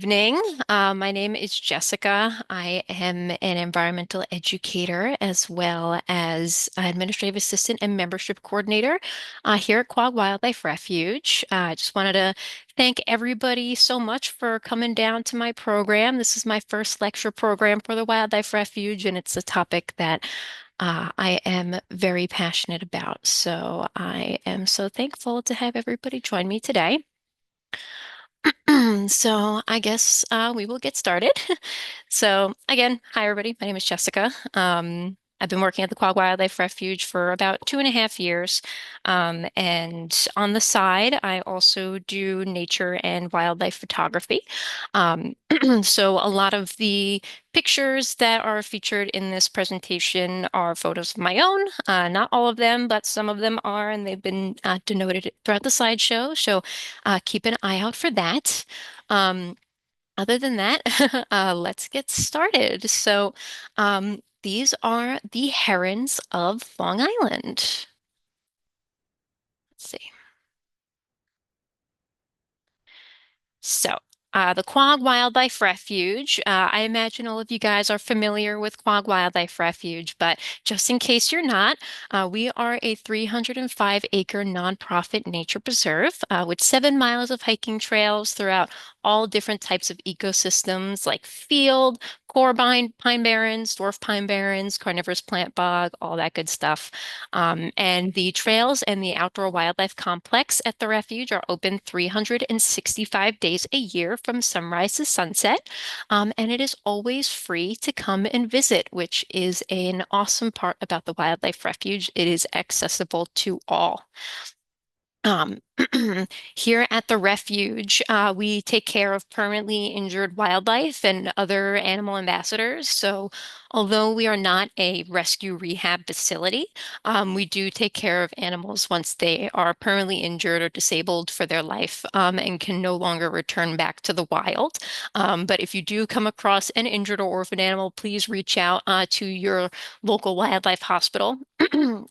Evening. My name is Jessica. I am an environmental educator as well as administrative assistant and membership coordinator here at Quag Wildlife Refuge. I just wanted to thank everybody so much for coming down to my program. This is my first lecture program for the Wildlife Refuge, and it's a topic that I am very passionate about. So I am so thankful to have everybody join me today. So I guess we will get started. So again, hi everybody. My name is Jessica. I've been working at the Quag Wildlife Refuge for about 2.5 years. And on the side, I also do nature and wildlife photography. Um, so a lot of the pictures that are featured in this presentation are photos of my own. Not all of them, but some of them are, and they've been denoted throughout the slideshow. So keep an eye out for that. Um, Other than that, let's get started. So, these are the herons of Long Island. Let's see. So, the Quag Wildlife Refuge. I imagine all of you guys are familiar with Quag Wildlife Refuge, but just in case you're not, we are a 305-acre nonprofit nature preserve with 7 miles of hiking trails throughout all different types of ecosystems like field, core pine barrens, dwarf pine barrens, carnivorous plant bog, all that good stuff. And the trails and the outdoor wildlife complex at the refuge are open 365 days a year from sunrise to sunset. And it is always free to come and visit, which is an awesome part about the wildlife refuge. It is accessible to all. Um, Here at the refuge, we take care of permanently injured wildlife and other animal ambassadors. So, although we are not a rescue rehab facility, we do take care of animals once they are permanently injured or disabled for their life, and can no longer return back to the wild. But if you do come across an injured or orphaned animal, please reach out to your local wildlife hospital.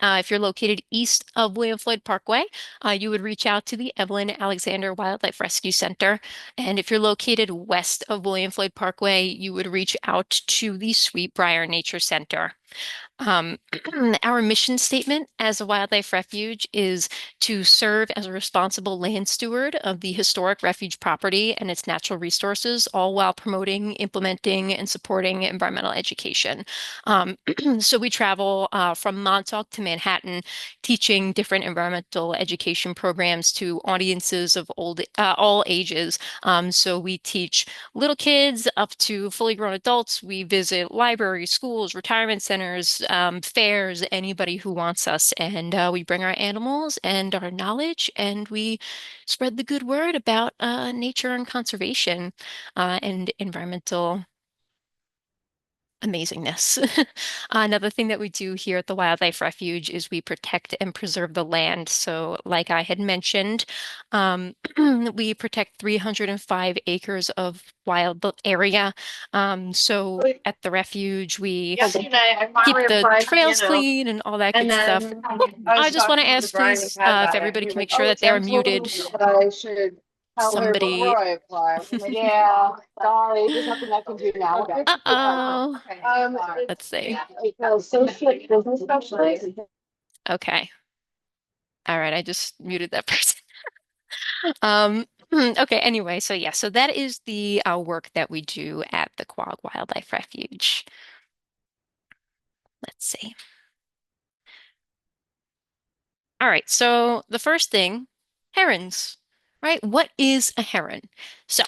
If you're located east of William Floyd Parkway, you would reach out to the Evelyn Alexander Wildlife Rescue Center. And if you're located west of William Floyd Parkway, you would reach out to the Sweetbriar Nature Center. Um, our mission statement as a wildlife refuge is to serve as a responsible land steward of the historic refuge property and its natural resources, all while promoting, implementing, and supporting environmental education. So we travel from Montauk to Manhattan, teaching different environmental education programs to audiences of all ages. So we teach little kids up to fully grown adults. We visit libraries, schools, retirement centers, fairs, anybody who wants us. And we bring our animals and our knowledge, and we spread the good word about nature and conservation and environmental amazingness. Another thing that we do here at the Wildlife Refuge is we protect and preserve the land. So, like I had mentioned, we protect 305 acres of wild area. So at the refuge, we Yesterday, I keep finally the applied to trails clean and all that and good stuff. then I I was just want to talking to the ask, guy who please, had if that, and everybody he's can like, make sure "Oh, that they are Jen told muted. me that I should tell her Somebody, before I apply." I'm like, "Yeah, sorry, there's nothing I can do now." uh-oh. Let's It's see. associate business specialist. Okay. All right, I just muted that person. Okay, anyway, so yeah, so that is the work that we do at the Quag Wildlife Refuge. Let's see. All right, so the first thing, herons, right? What is a heron? So,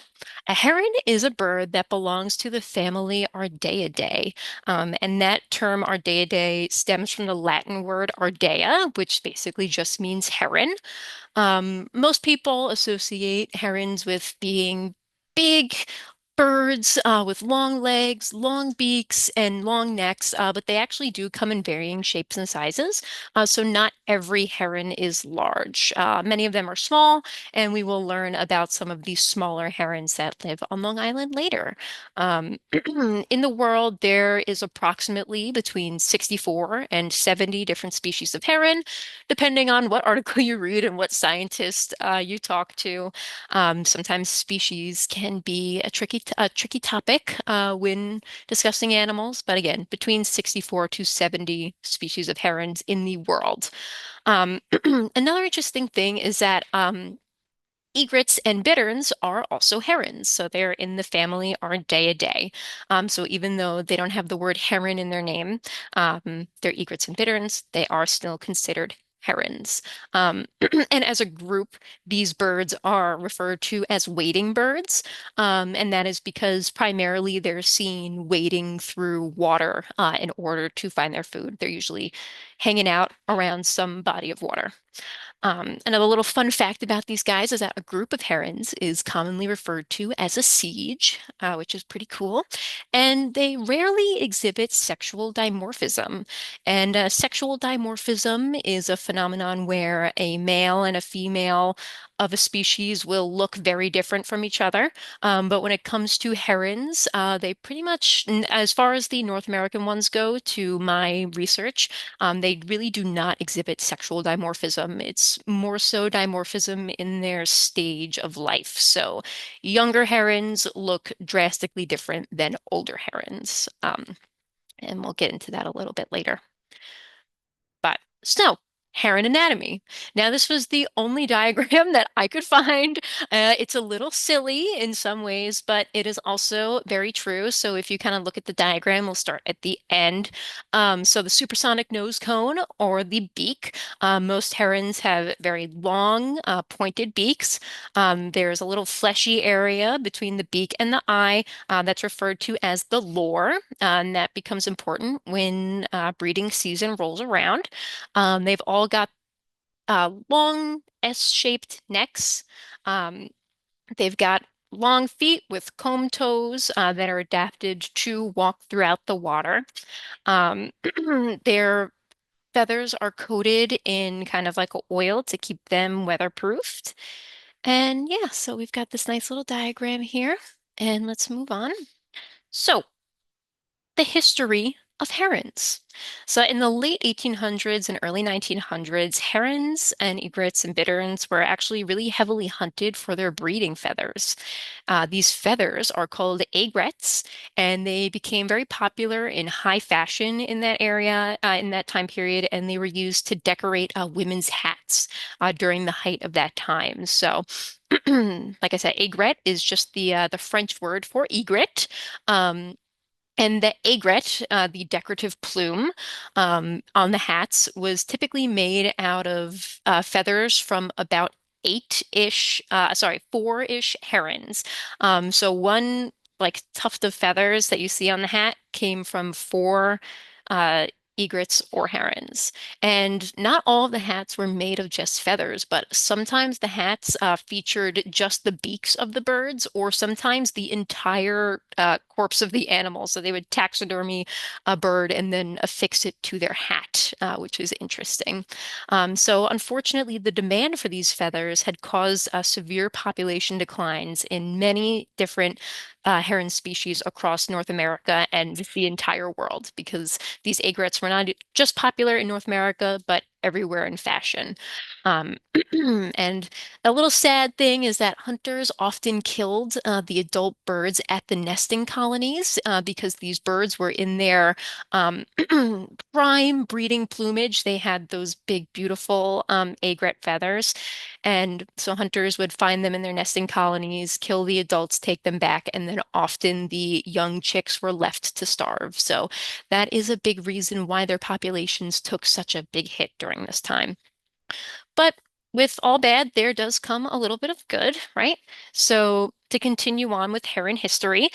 a heron is a bird that belongs to the family Ardeidae. And that term Ardeidae stems from the Latin word ardea, which basically just means heron. Most people associate herons with being big, birds with long legs, long beaks, and long necks, but they actually do come in varying shapes and sizes. So not every heron is large. Many of them are small, and we will learn about some of these smaller herons that live on Long Island later. In the world, there is approximately between 64 and 70 different species of heron, depending on what article you read and what scientist you talk to. Sometimes species can be a tricky topic when discussing animals, but again, between 64 to 70 species of herons in the world. Um, Another interesting thing is that egrets and bitterns are also herons, so they're in the family Ardeidae. So even though they don't have the word heron in their name, they're egrets and bitterns, they are still considered herons. Um, and as a group, these birds are referred to as wading birds, and that is because primarily they're seen wading through water in order to find their food. They're usually hanging out around some body of water. Another little fun fact about these guys is that a group of herons is commonly referred to as a siege, which is pretty cool. And they rarely exhibit sexual dimorphism. And sexual dimorphism is a phenomenon where a male and a female of a species will look very different from each other. But when it comes to herons, they pretty much, as far as the North American ones go, to my research, they really do not exhibit sexual dimorphism. It's more so dimorphism in their stage of life. So younger herons look drastically different than older herons. And we'll get into that a little bit later. But so, heron anatomy. Now, this was the only diagram that I could find. It's a little silly in some ways, but it is also very true. So if you kind of look at the diagram, we'll start at the end. So the supersonic nose cone or the beak. Most herons have very long, pointed beaks. There's a little fleshy area between the beak and the eye that's referred to as the lore, and that becomes important when breeding season rolls around. They've all got long S-shaped necks. Um, they've got long feet with comb toes that are adapted to walk throughout the water. Um, their feathers are coated in kind of like a oil to keep them weatherproofed. And yeah, so we've got this nice little diagram here, and let's move on. So, the history of herons. So in the late 1800s and early 1900s, herons and egrets and bitterns were actually really heavily hunted for their breeding feathers. These feathers are called aigrettes, and they became very popular in high fashion in that area, in that time period, and they were used to decorate women's hats during the height of that time. So, like I said, aigrette is just the French word for egret. Um, and the aigrette, the decorative plume on the hats, was typically made out of feathers from about four-ish herons. So one like tuft of feathers that you see on the hat came from four uh, egrets or herons. And not all of the hats were made of just feathers, but sometimes the hats featured just the beaks of the birds, or sometimes the entire corpse of the animal. So they would taxidermy a bird and then affix it to their hat, which is interesting. So unfortunately, the demand for these feathers had caused severe population declines in many different heron species across North America and the entire world because these egrets were not just popular in North America, but everywhere in fashion. Um, and a little sad thing is that hunters often killed the adult birds at the nesting colonies because these birds were in their um, prime breeding plumage. They had those big, beautiful egret feathers. And so hunters would find them in their nesting colonies, kill the adults, take them back, and then often the young chicks were left to starve. So that is a big reason why their populations took such a big hit during this time. But with all bad, there does come a little bit of good, right? So to continue on with heron history,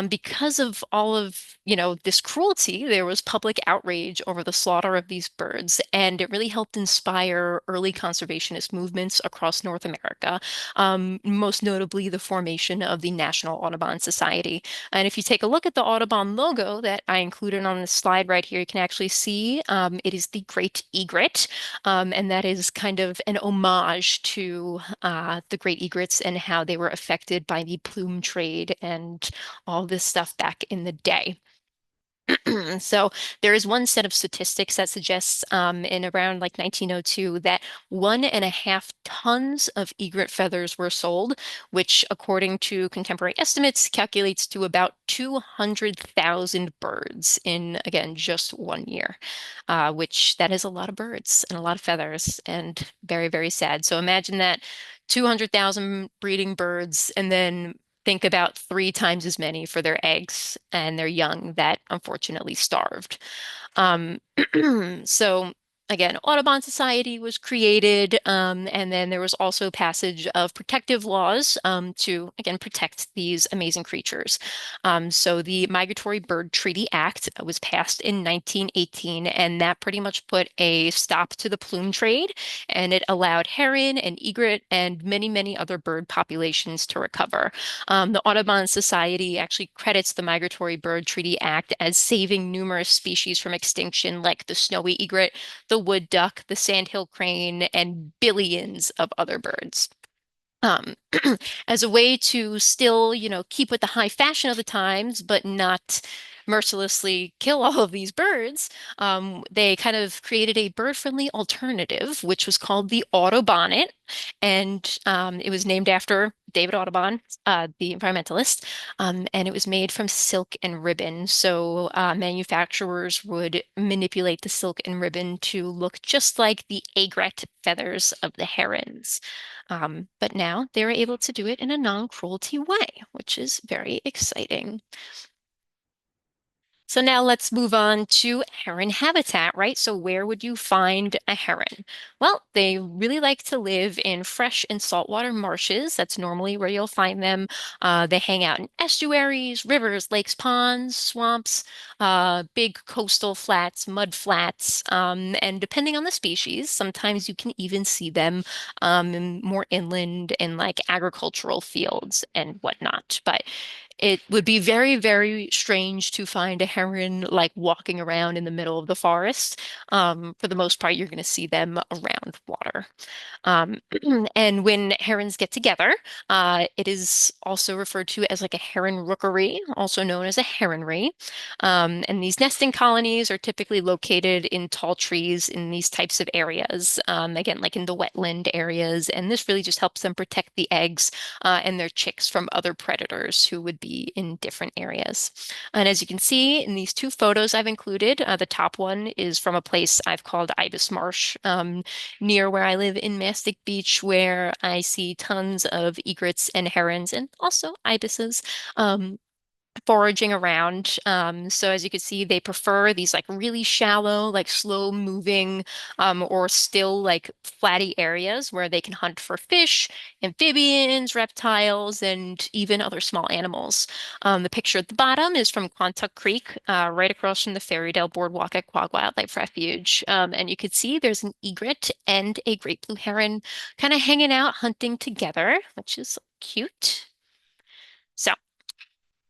because of all of, this cruelty, there was public outrage over the slaughter of these birds, and it really helped inspire early conservationist movements across North America, most notably the formation of the National Audubon Society. And if you take a look at the Audubon logo that I included on the slide right here, you can actually see it is the great egret, and that is kind of an homage to the great egrets and how they were affected by the plume trade and all this stuff back in the day. So there is one set of statistics that suggests in around like 1902 that 1.5 tons of egret feathers were sold, which according to contemporary estimates calculates to about 200,000 birds in, again, just 1 year, which that is a lot of birds and a lot of feathers and very, very sad. So imagine that 200,000 breeding birds and then think about 3 times as many for their eggs and their young that unfortunately starved. Um, so again, Audubon Society was created, and then there was also passage of protective laws to again protect these amazing creatures. So the Migratory Bird Treaty Act was passed in 1918, and that pretty much put a stop to the plume trade, and it allowed heron and egret and many, many other bird populations to recover. The Audubon Society actually credits the Migratory Bird Treaty Act as saving numerous species from extinction, like the snowy egret, the wood duck, the sandhill crane, and billions of other birds. Um, as a way to still, keep with the high fashion of the times, but not mercilessly kill all of these birds, they kind of created a bird-friendly alternative, which was called the Autobonnet, and it was named after David Audubon, the environmentalist, and it was made from silk and ribbon. So manufacturers would manipulate the silk and ribbon to look just like the aigrette feathers of the herons. But now they're able to do it in a non-cruelty way, which is very exciting. So now let's move on to heron habitat, right? So where would you find a heron? Well, they really like to live in fresh and saltwater marshes. That's normally where you'll find them. They hang out in estuaries, rivers, lakes, ponds, swamps, big coastal flats, mud flats, and depending on the species, sometimes you can even see them in more inland and like agricultural fields and whatnot. But it would be very, very strange to find a heron like walking around in the middle of the forest. For the most part, you're going to see them around water. Um, and when herons get together, it is also referred to as like a heron rookery, also known as a heronry. And these nesting colonies are typically located in tall trees in these types of areas, again, like in the wetland areas. And this really just helps them protect the eggs and their chicks from other predators who would be in different areas. And as you can see in these two photos I've included, the top one is from a place I've called Ibis Marsh, near where I live in Mastic Beach, where I see tons of egrets and herons and also ibises. Foraging around. So as you can see, they prefer these like really shallow, like slow moving, or still like flatty areas where they can hunt for fish, amphibians, reptiles, and even other small animals. The picture at the bottom is from Quantuck Creek, right across from the Ferrydale Boardwalk at Quag Wildlife Refuge. And you can see there's an egret and a great blue heron kind of hanging out hunting together, which is cute. So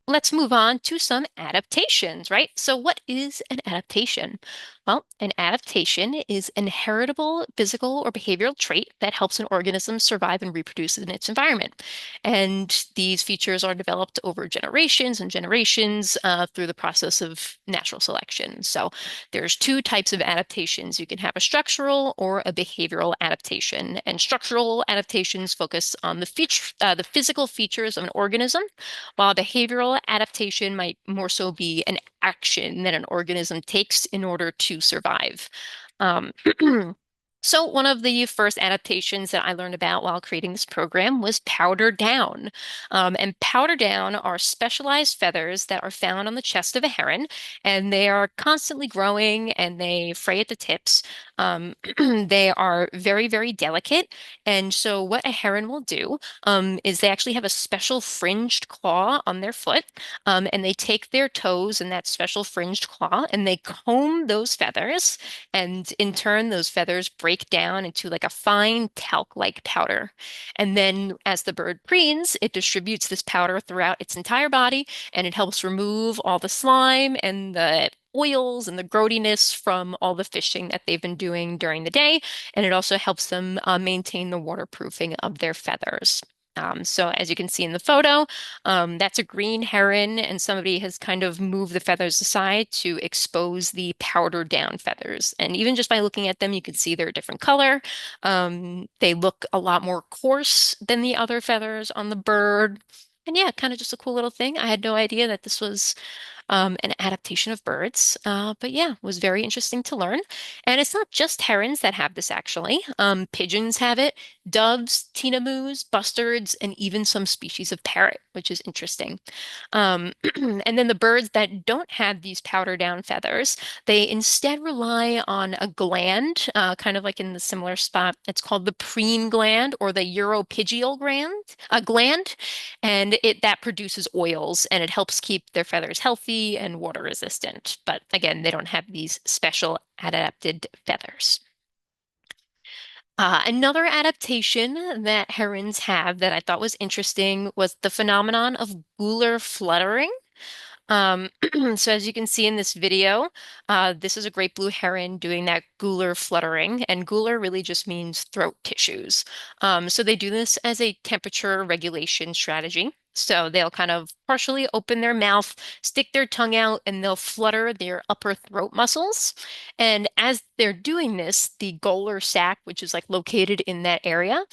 let's move on to some adaptations, right? So what is an adaptation? Well, an adaptation is an inheritable physical or behavioral trait that helps an organism survive and reproduce in its environment. And these features are developed over generations and generations through the process of natural selection. So there's two types of adaptations. You can have a structural or a behavioral adaptation. And structural adaptations focus on the physical features of an organism, while behavioral adaptation might more so be an action that an organism takes in order to survive. Um, So one of the first adaptations that I learned about while creating this program was powder down. And powder down are specialized feathers that are found on the chest of a heron, and they are constantly growing and they fray at the tips. They are very, very delicate. And so what a heron will do is they actually have a special fringed claw on their foot, and they take their toes in that special fringed claw and they comb those feathers. And in turn, those feathers break down into like a fine talc-like powder. And then as the bird preens, it distributes this powder throughout its entire body and it helps remove all the slime and the oils and the growtiness from all the fishing that they've been doing during the day. And it also helps them maintain the waterproofing of their feathers. So as you can see in the photo, that's a green heron, and somebody has kind of moved the feathers aside to expose the powdered down feathers. And even just by looking at them, you can see they're a different color. They look a lot more coarse than the other feathers on the bird. And yeah, kind of just a cool little thing. I had no idea that this was an adaptation of birds. But yeah, was very interesting to learn. And it's not just herons that have this actually. Pigeons have it, doves, tinamoos, bustards, and even some species of parrot, which is interesting. And then the birds that don't have these powder down feathers, they instead rely on a gland, kind of like in the similar spot. It's called the preen gland or the uropygial gland, and it that produces oils and it helps keep their feathers healthy and water resistant. But again, they don't have these special adapted feathers. Another adaptation that herons have that I thought was interesting was the phenomenon of gular fluttering. Um, so as you can see in this video, this is a great blue heron doing that gular fluttering, and gular really just means throat tissues. So they do this as a temperature regulation strategy. So they'll kind of partially open their mouth, stick their tongue out, and they'll flutter their upper throat muscles. And as they're doing this, the gular sac, which is like located in that area,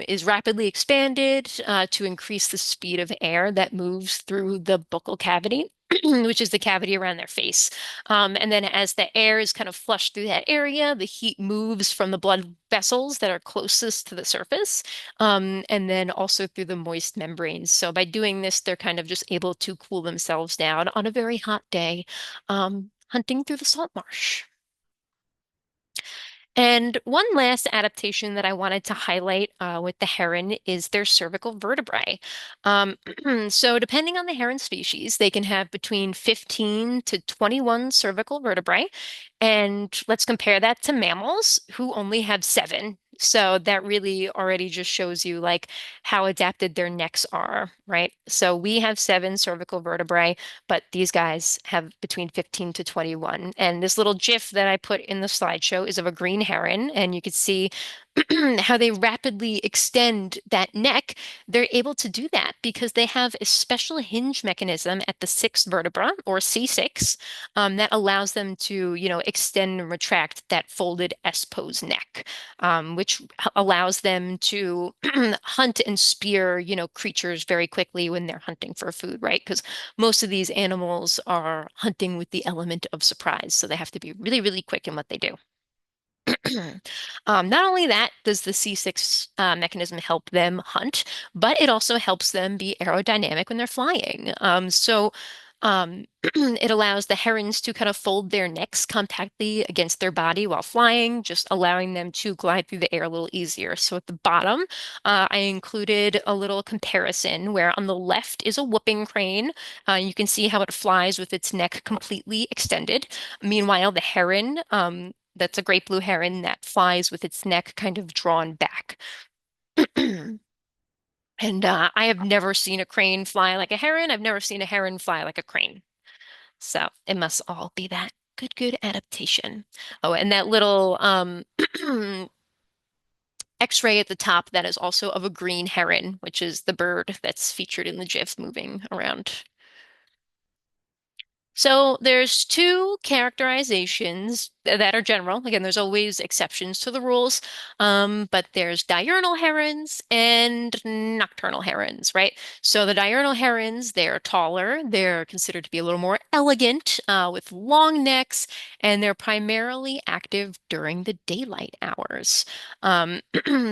is rapidly expanded to increase the speed of air that moves through the buccal cavity, which is the cavity around their face. And then as the air is kind of flushed through that area, the heat moves from the blood vessels that are closest to the surface, and then also through the moist membranes. So by doing this, they're kind of just able to cool themselves down on a very hot day, hunting through the salt marsh. And one last adaptation that I wanted to highlight with the heron is their cervical vertebrae. Um, so depending on the heron species, they can have between 15 to 21 cervical vertebrae. And let's compare that to mammals who only have seven. So that really already just shows you like how adapted their necks are, right? So we have seven cervical vertebrae, but these guys have between 15 to 21. And this little GIF that I put in the slideshow is of a green heron, and you can see how they rapidly extend that neck. They're able to do that because they have a special hinge mechanism at the sixth vertebra, or C6, that allows them to, extend and retract that folded S pose neck, which allows them to hunt and spear, creatures very quickly when they're hunting for food, right? Because most of these animals are hunting with the element of surprise, so they have to be really, really quick in what they do. Not only that does the C6 mechanism help them hunt, but it also helps them be aerodynamic when they're flying. It allows the herons to kind of fold their necks compactly against their body while flying, just allowing them to glide through the air a little easier. So at the bottom, I included a little comparison where on the left is a whooping crane. You can see how it flies with its neck completely extended. Meanwhile, the heron, that's a great blue heron that flies with its neck kind of drawn back. And I have never seen a crane fly like a heron. I've never seen a heron fly like a crane. So it must all be that good adaptation. Oh, and that little X-ray at the top, that is also of a green heron, which is the bird that's featured in the GIF moving around. So there's two characterizations that are general. Again, there's always exceptions to the rules, but there's diurnal herons and nocturnal herons, right? So the diurnal herons, they're taller, they're considered to be a little more elegant, with long necks, and they're primarily active during the daylight hours. Um,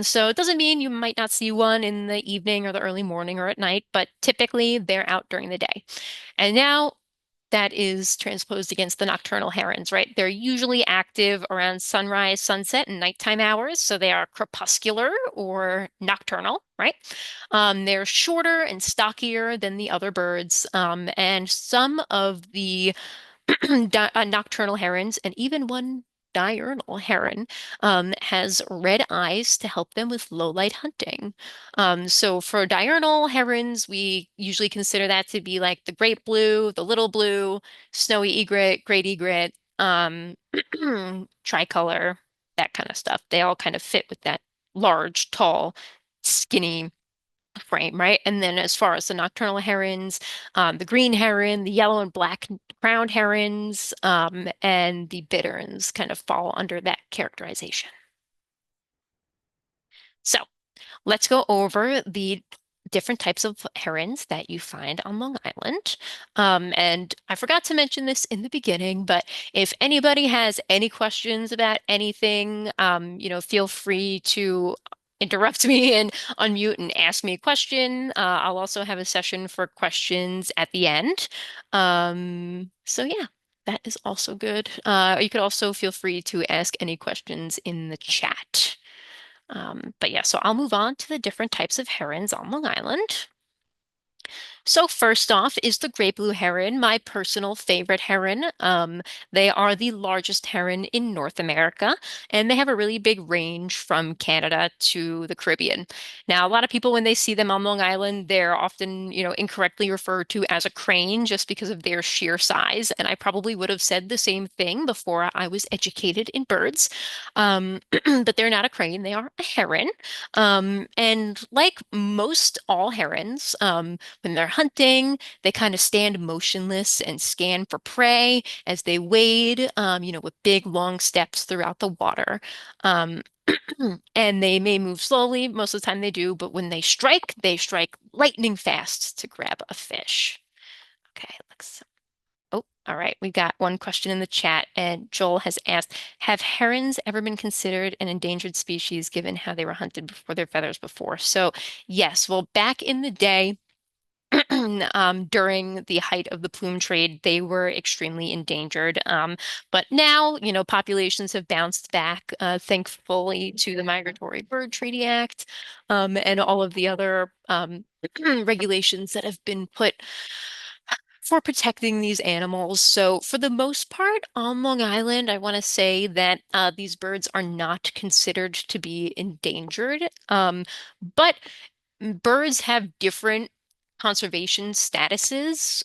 so it doesn't mean you might not see one in the evening or the early morning or at night, but typically they're out during the day. And now that is transposed against the nocturnal herons, right? They're usually active around sunrise, sunset, and nighttime hours, so they are crepuscular or nocturnal, right? They're shorter and stockier than the other birds, and some of the nocturnal herons, and even one diurnal heron, has red eyes to help them with low light hunting. So for diurnal herons, we usually consider that to be like the great blue, the little blue, snowy egret, great egret, tricolor, that kind of stuff. They all kind of fit with that large, tall, skinny frame, right? And then as far as the nocturnal herons, the green heron, the yellow and black crowned herons, and the bitterns kind of fall under that characterization. So let's go over the different types of herons that you find on Long Island. And I forgot to mention this in the beginning, but if anybody has any questions about anything, feel free to interrupt me and unmute and ask me a question. I'll also have a session for questions at the end. So yeah, that is also good. You could also feel free to ask any questions in the chat. But yeah, so I'll move on to the different types of herons on Long Island. So first off is the gray blue heron, my personal favorite heron. They are the largest heron in North America, and they have a really big range from Canada to the Caribbean. Now, a lot of people, when they see them on Long Island, they're often, incorrectly referred to as a crane just because of their sheer size. And I probably would have said the same thing before I was educated in birds. But they're not a crane, they are a heron. And like most all herons, when they're hunting, they kind of stand motionless and scan for prey as they wade, with big, long steps throughout the water. Um, and they may move slowly, most of the time they do, but when they strike lightning fast to grab a fish. Okay, let's. Oh, all right. We got one question in the chat, and Joel has asked, have herons ever been considered an endangered species given how they were hunted before their feathers before? So, yes, well, back in the day, during the height of the plume trade, they were extremely endangered. But now, populations have bounced back, thankfully, to the Migratory Bird Treaty Act, and all of the other regulations that have been put for protecting these animals. So, for the most part, on Long Island, I want to say that these birds are not considered to be endangered. But birds have different conservation statuses,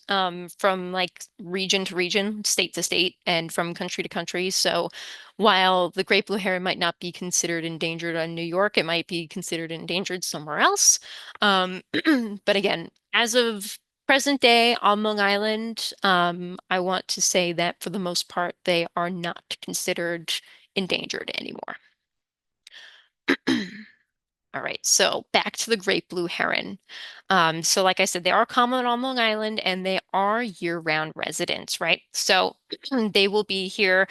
from like region to region, state to state, and from country to country. So while the great blue heron might not be considered endangered on New York, it might be considered endangered somewhere else. Um, but again, as of present day on Long Island, I want to say that for the most part, they are not considered endangered anymore. All right, so back to the great blue heron. So like I said, they are common on Long Island and they are year-round residents, right? So they will be here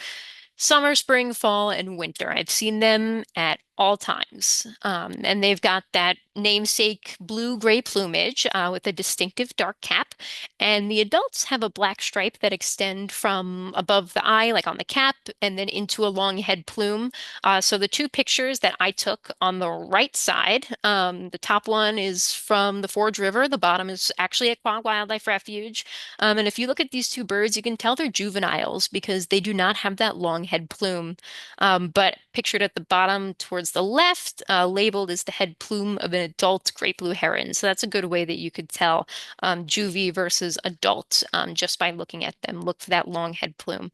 summer, spring, fall, and winter. I've seen them at all times. And they've got that namesake blue-gray plumage, with a distinctive dark cap. And the adults have a black stripe that extend from above the eye, like on the cap, and then into a long head plume. So the two pictures that I took on the right side, the top one is from the Forge River. The bottom is actually at Quag Wildlife Refuge. And if you look at these two birds, you can tell they're juveniles because they do not have that long head plume. But pictured at the bottom towards towards the left, labeled as the head plume of an adult great blue heron. So that's a good way that you could tell juvie versus adult just by looking at them. Look for that long head plume.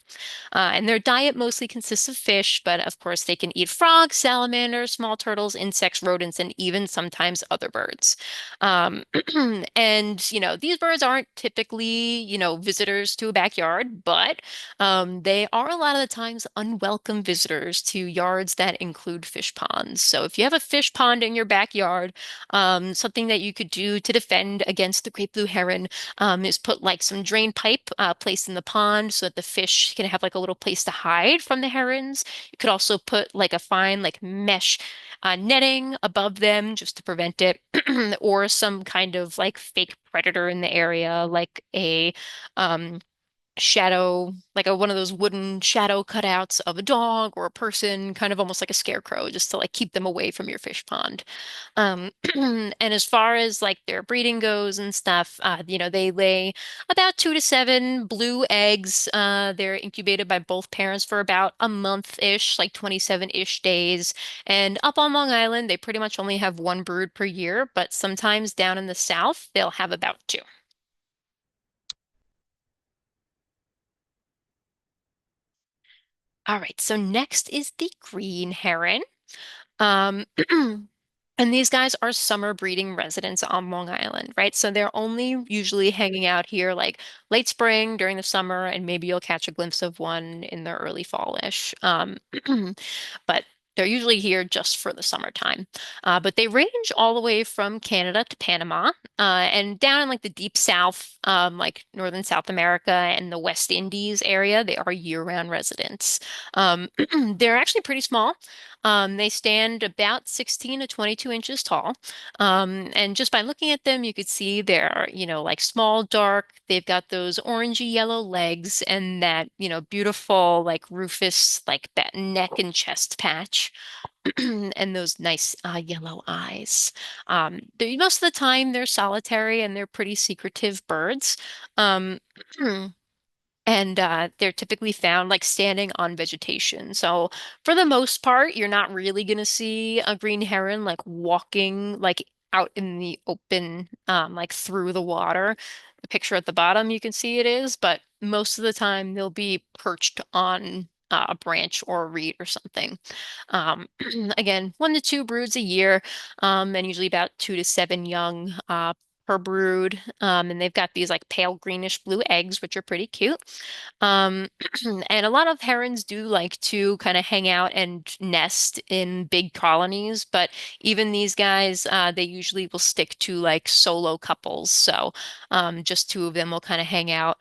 And their diet mostly consists of fish, but of course they can eat frogs, salamanders, small turtles, insects, rodents, and even sometimes other birds. Um, and, these birds aren't typically, visitors to a backyard, but they are a lot of the times unwelcome visitors to yards that include fish ponds. So if you have a fish pond in your backyard, something that you could do to defend against the great blue heron is put like some drain pipe placed in the pond so that the fish can have like a little place to hide from the herons. You could also put like a fine like mesh netting above them just to prevent it, or some kind of like fake predator in the area, like a um, shadow, like one of those wooden shadow cutouts of a dog or a person, kind of almost like a scarecrow, just to like keep them away from your fish pond. And as far as like their breeding goes and stuff, they lay about 2 to 7 blue eggs. They're incubated by both parents for about a month-ish, like 27-ish days. And up on Long Island, they pretty much only have one brood per year, but sometimes down in the south, they'll have about two. All right, so next is the green heron. Um, and these guys are summer breeding residents on Long Island, right? So they're only usually hanging out here like late spring during the summer, and maybe you'll catch a glimpse of one in the early fall-ish. But they're usually here just for the summertime. But they range all the way from Canada to Panama, and down in like the deep south, like northern South America and the West Indies area, they are year-round residents. They're actually pretty small. They stand about 16 to 22 inches tall. And just by looking at them, you could see they're, like small, dark. They've got those orangey yellow legs and that, beautiful, like rufous, like that neck and chest patch, and those nice yellow eyes. Most of the time, they're solitary and they're pretty secretive birds. Um, And they're typically found like standing on vegetation. So for the most part, you're not really going to see a green heron like walking like out in the open, like through the water. The picture at the bottom, you can see it is, but most of the time they'll be perched on a branch or a reed or something. Um, again, 1 to 2 broods a year, and usually about 2 to 7 young per brood. And they've got these like pale greenish blue eggs, which are pretty cute. Um, and a lot of herons do like to kind of hang out and nest in big colonies, but even these guys, they usually will stick to like solo couples. So just two of them will kind of hang out,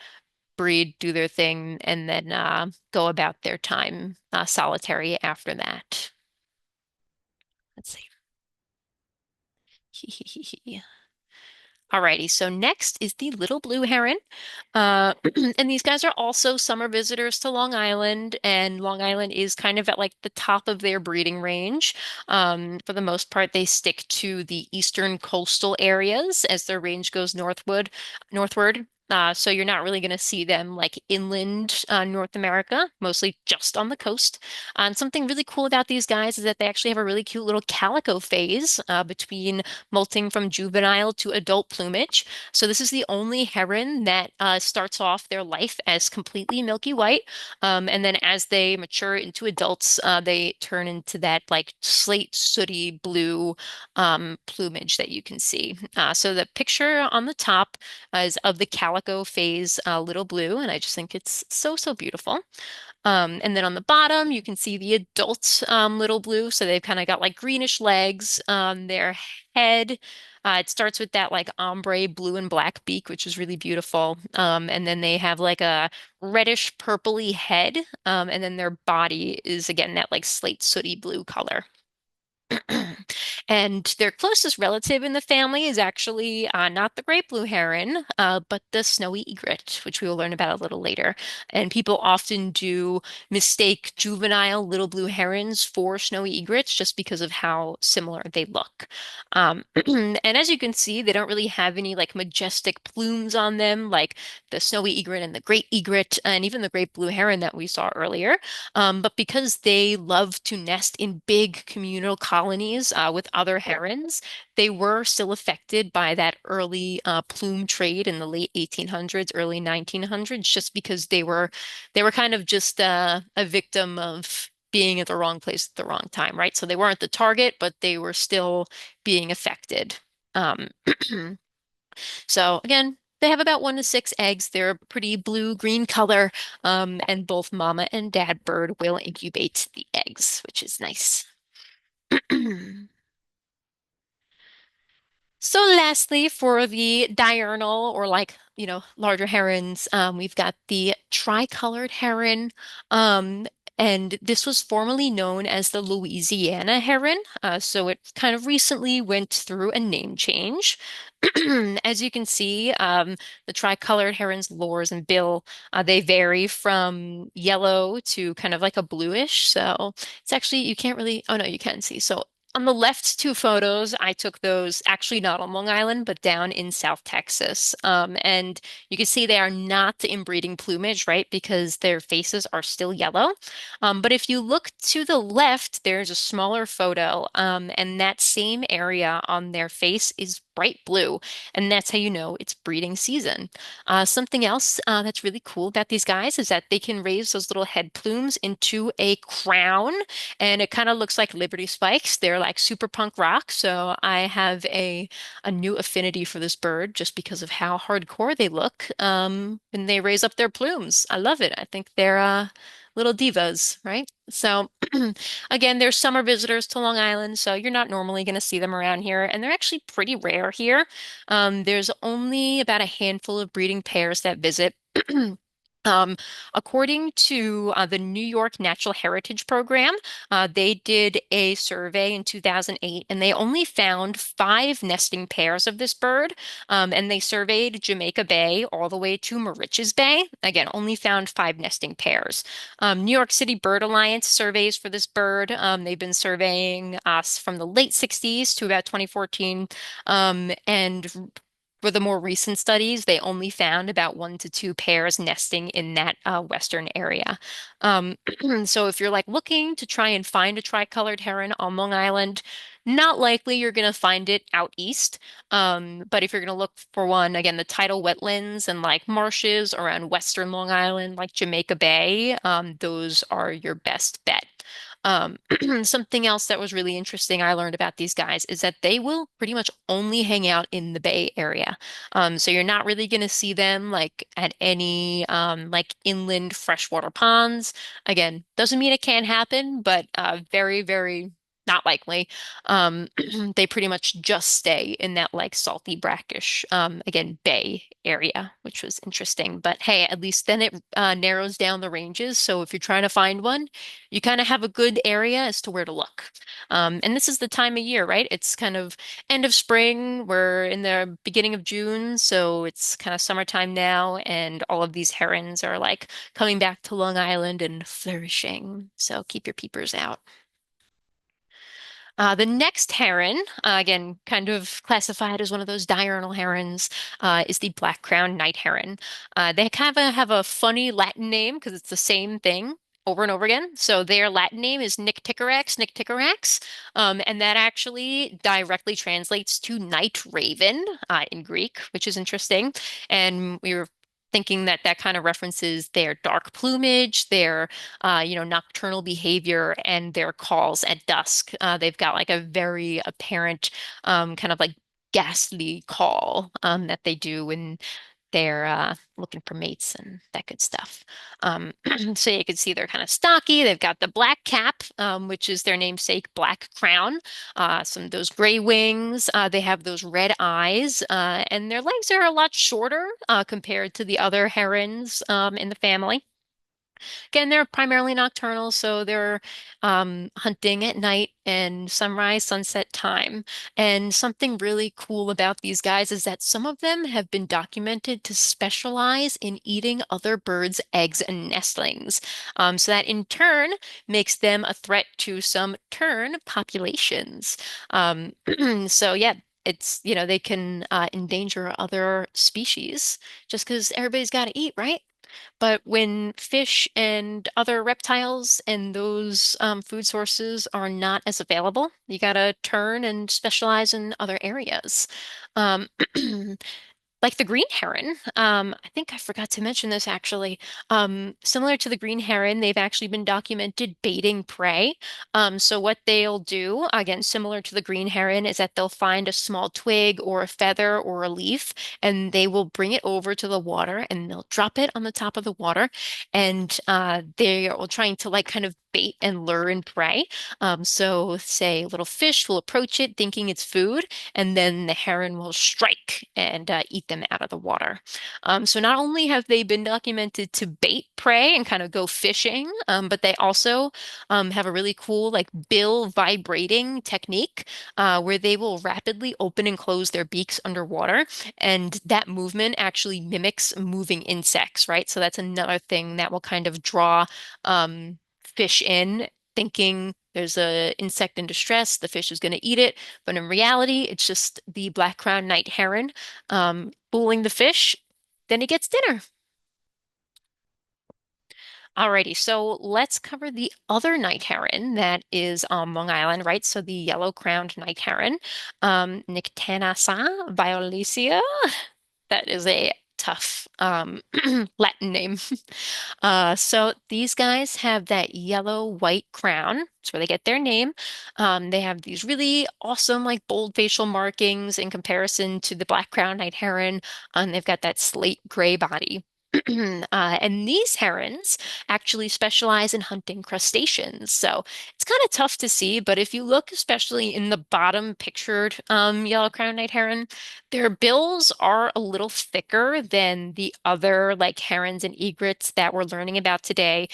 breed, do their thing, and then go about their time solitary after that. Let's see. Alrighty, so next is the little blue heron. And these guys are also summer visitors to Long Island, and Long Island is kind of at like the top of their breeding range. For the most part, they stick to the eastern coastal areas as their range goes northward. So you're not really going to see them like inland North America, mostly just on the coast. And something really cool about these guys is that they actually have a really cute little calico phase between molting from juvenile to adult plumage. So this is the only heron that starts off their life as completely milky white. And then as they mature into adults, they turn into that like slate sooty blue plumage that you can see. So the picture on the top is of the calico phase little blue, and I just think it's so, so beautiful. And then on the bottom, you can see the adult little blue. So they've kind of got like greenish legs. Their head, it starts with that like ombre blue and black beak, which is really beautiful. And then they have like a reddish purpley head. And then their body is again that like slate sooty blue color. And their closest relative in the family is actually not the great blue heron, but the snowy egret, which we will learn about a little later. And people often do mistake juvenile little blue herons for snowy egrets just because of how similar they look. And as you can see, they don't really have any like majestic plumes on them, like the snowy egret and the great egret, and even the great blue heron that we saw earlier. But because they love to nest in big communal colonies with other herons, they were still affected by that early plume trade in the late 1800s, early 1900s, just because they were kind of just a victim of being at the wrong place at the wrong time, right? So they weren't the target, but they were still being affected. Um, so again, they have about 1 to 6 eggs. They're a pretty blue-green color, and both mama and dad bird will incubate the eggs, which is nice. So lastly, for the diurnal or like, larger herons, we've got the tricolored heron. Um, and this was formerly known as the Louisiana heron. So it kind of recently went through a name change. As you can see, the tricolored heron's lores and bill, they vary from yellow to kind of like a bluish. So it's actually, you can't really, oh no, you can see. So on the left two photos, I took those actually not on Long Island, but down in South Texas. And you can see they are not in breeding plumage, right? Because their faces are still yellow. But if you look to the left, there's a smaller photo, and that same area on their face is bright blue. And that's how you know it's breeding season. Something else that's really cool about these guys is that they can raise those little head plumes into a crown and it kind of looks like Liberty Spikes. They're like super punk rock. So I have a new affinity for this bird just because of how hardcore they look when they raise up their plumes. I love it. I think they're little divas, right? So again, they're summer visitors to Long Island, so you're not normally going to see them around here, and they're actually pretty rare here. There's only about a handful of breeding pairs that visit. Um, According to the New York Natural Heritage Program, they did a survey in 2008 and they only found 5 nesting pairs of this bird. And they surveyed Jamaica Bay all the way to Moriches Bay. Again, only found 5 nesting pairs. New York City Bird Alliance surveys for this bird. They've been surveying us from the late 60s to about 2014. And for the more recent studies, they only found about 1 to 2 pairs nesting in that western area. Um, so if you're like looking to try and find a tricolored heron on Long Island, not likely you're going to find it out east. But if you're going to look for one, again, the tidal wetlands and like marshes around western Long Island, like Jamaica Bay, those are your best bet. Um, Something else that was really interesting I learned about these guys is that they will pretty much only hang out in the Bay Area. So you're not really going to see them like at any like inland freshwater ponds. Again, doesn't mean it can't happen, but very, very not likely. Um, they pretty much just stay in that like salty, brackish, again, Bay area, which was interesting. But hey, at least then it narrows down the ranges. So if you're trying to find one, you kind of have a good area as to where to look. And this is the time of year, right? It's kind of end of spring. We're in the beginning of June, so it's kind of summertime now, and all of these herons are like coming back to Long Island and flourishing. So keep your peepers out. The next heron, again, kind of classified as one of those diurnal herons, is the black-crowned night heron. They kind of have a funny Latin name because it's the same thing over and over again. So their Latin name is Nycticerax, Nycticerax, and that actually directly translates to night raven in Greek, which is interesting. And we were thinking that that kind of references their dark plumage, their nocturnal behavior and their calls at dusk. They've got like a very apparent kind of like ghastly call that they do when they're looking for mates and that good stuff. So you can see they're kind of stocky. They've got the black cap, which is their namesake black crown, some of those gray wings. They have those red eyes, and their legs are a lot shorter compared to the other herons in the family. Again, they're primarily nocturnal, so they're hunting at night and sunrise, sunset time. And something really cool about these guys is that some of them have been documented to specialize in eating other birds' eggs and nestlings. So that in turn makes them a threat to some tern populations. Um, so yeah. They can endanger other species just because everybody's got to eat, right? But when fish and other reptiles and those food sources are not as available, you gotta turn and specialize in other areas. Um, like the green heron. I think I forgot to mention this actually. Similar to the green heron, they've actually been documented baiting prey. So what they'll do, again, similar to the green heron, is that they'll find a small twig or a feather or a leaf, and they will bring it over to the water and they'll drop it on the top of the water, and they are trying to like kind of bait and lure and prey. So say a little fish will approach it thinking it's food, and then the heron will strike and eat them out of the water. So not only have they been documented to bait prey and kind of go fishing, but they also have a really cool like bill vibrating technique where they will rapidly open and close their beaks underwater, and that movement actually mimics moving insects, right? So that's another thing that will kind of draw fish in, thinking there's a insect in distress, the fish is going to eat it. But in reality, it's just the black-crowned night heron fooling the fish. Then he gets dinner. Alrighty, so let's cover the other night heron that is on Long Island, right? So the yellow-crowned night heron, Nyctanassa violacea. That is a tough Latin name. So these guys have that yellow-white crown. That's where they get their name. They have these really awesome, like bold facial markings in comparison to the black-crowned night heron. They've got that slate gray body. And these herons actually specialize in hunting crustaceans. So it's kind of tough to see, but if you look especially in the bottom pictured yellow-crowned night heron, their bills are a little thicker than the other like herons and egrets that we're learning about today.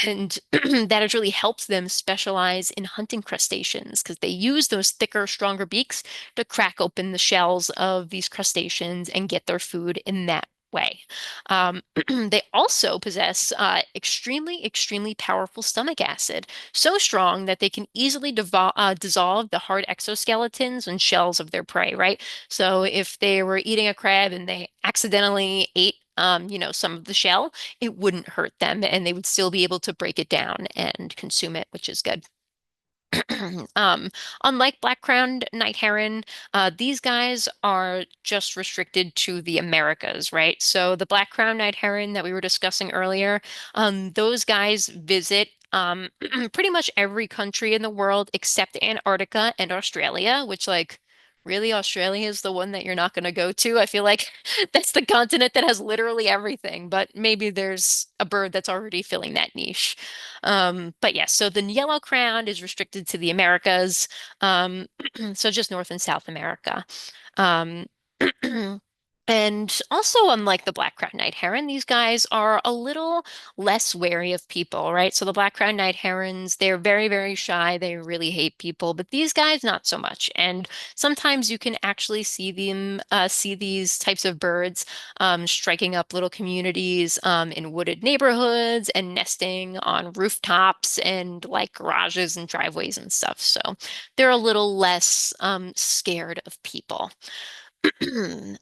And that has really helped them specialize in hunting crustaceans because they use those thicker, stronger beaks to crack open the shells of these crustaceans and get their food in that way. They also possess extremely, extremely powerful stomach acid, so strong that they can easily dissolve the hard exoskeletons and shells of their prey, right? So if they were eating a crab and they accidentally ate, some of the shell, it wouldn't hurt them and they would still be able to break it down and consume it, which is good. Um, Unlike black-crowned night heron, these guys are just restricted to the Americas, right? So the black-crowned night heron that we were discussing earlier, those guys visit pretty much every country in the world except Antarctica and Australia, which like really Australia is the one that you're not going to go to. I feel like that's the continent that has literally everything, but maybe there's a bird that's already filling that niche. But yes, so the yellow crown is restricted to the Americas, um, so just North and South America. Um, And also, unlike the black-crowned night heron, these guys are a little less wary of people, right? So the black-crowned night herons, they're very, very shy. They really hate people, but these guys, not so much. And sometimes you can actually see these types of birds striking up little communities in wooded neighborhoods and nesting on rooftops and like garages and driveways and stuff. So they're a little less scared of people. And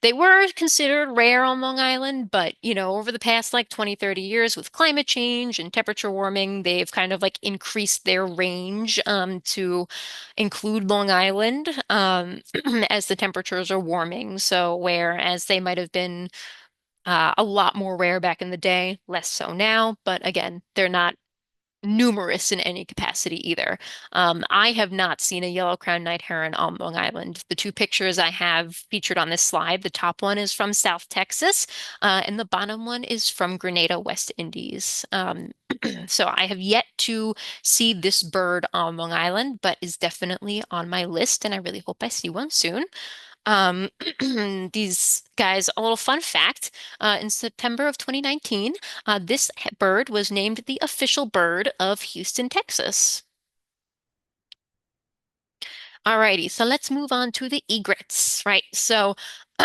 they were considered rare on Long Island, but over the past like 20, 30 years with climate change and temperature warming, they've kind of like increased their range to include Long Island as the temperatures are warming. So whereas they might have been a lot more rare back in the day, less so now, but again, they're not numerous in any capacity either. I have not seen a yellow-crowned night heron on Long Island. The two pictures I have featured on this slide, the top one is from South Texas, and the bottom one is from Grenada, West Indies. So I have yet to see this bird on Long Island, but is definitely on my list, and I really hope I see one soon. Um, these guys, a little fun fact, in September of 2019, this bird was named the official bird of Houston, Texas. Alrighty, so let's move on to the egrets, right? So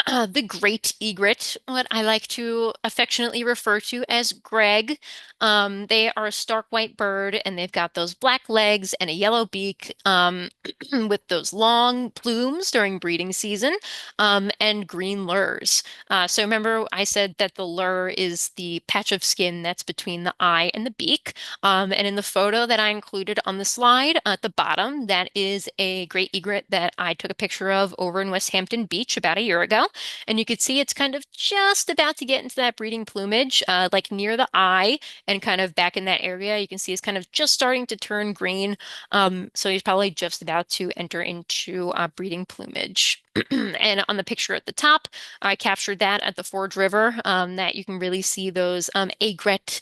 the great egret, what I like to affectionately refer to as Greg. They are a stark white bird and they've got those black legs and a yellow beak with those long plumes during breeding season and green lures. So remember I said that the lure is the patch of skin that's between the eye and the beak. And in the photo that I included on the slide at the bottom, that is a great egret that I took a picture of over in West Hampton Beach about a year ago. And you could see it's kind of just about to get into that breeding plumage, like near the eye and kind of back in that area. You can see it's kind of just starting to turn green. So he's probably just about to enter into breeding plumage. And on the picture at the top, I captured that at the Forge River, that you can really see those egret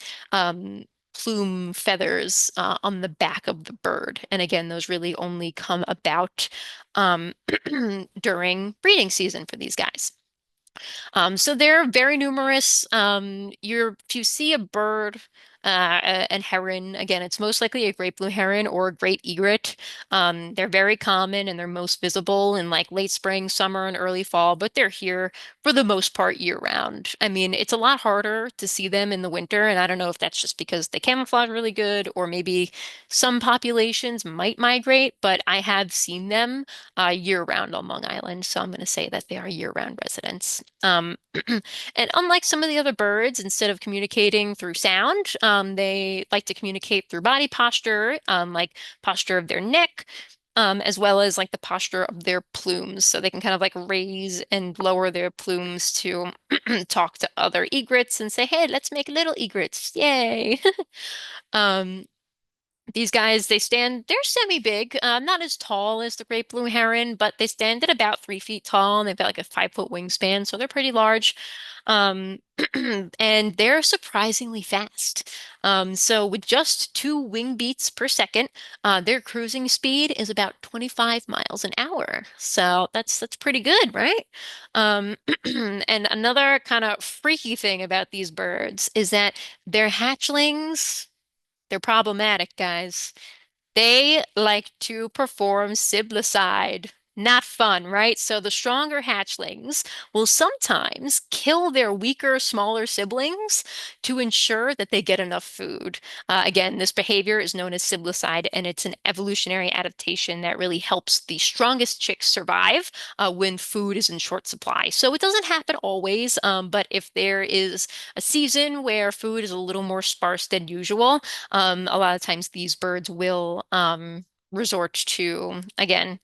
plume feathers on the back of the bird. And again, those really only come about um, during breeding season for these guys. So they're very numerous. If you see a bird, an heron, again, it's most likely a great blue heron or a great egret. They're very common and they're most visible in like late spring, summer, and early fall, but they're here for the most part year round. I mean, it's a lot harder to see them in the winter, and I don't know if that's just because they camouflage really good or maybe some populations might migrate, but I have seen them year round on Long Island. So I'm going to say that they are year round residents. And unlike some of the other birds, instead of communicating through sound, they like to communicate through body posture, like posture of their neck, as well as like the posture of their plumes. So they can kind of like raise and lower their plumes to talk to other egrets and say, hey, let's make little egrets. Yay. Um, these guys, they're semi-big, not as tall as the great blue heron, but they stand at about 3 feet tall and they've got like a 5 foot wingspan, so they're pretty large. Um, and they're surprisingly fast. So with just 2 wing beats per second, their cruising speed is about 25 miles an hour. So that's pretty good, right? Um, and another kind of freaky thing about these birds is that their hatchlings. They're problematic, guys. They like to perform siblicide. Not fun, right? So the stronger hatchlings will sometimes kill their weaker, smaller siblings to ensure that they get enough food. Again, this behavior is known as siblicide, and it's an evolutionary adaptation that really helps the strongest chicks survive when food is in short supply. So it doesn't happen always, but if there is a season where food is a little more sparse than usual, a lot of times these birds will resort to, again,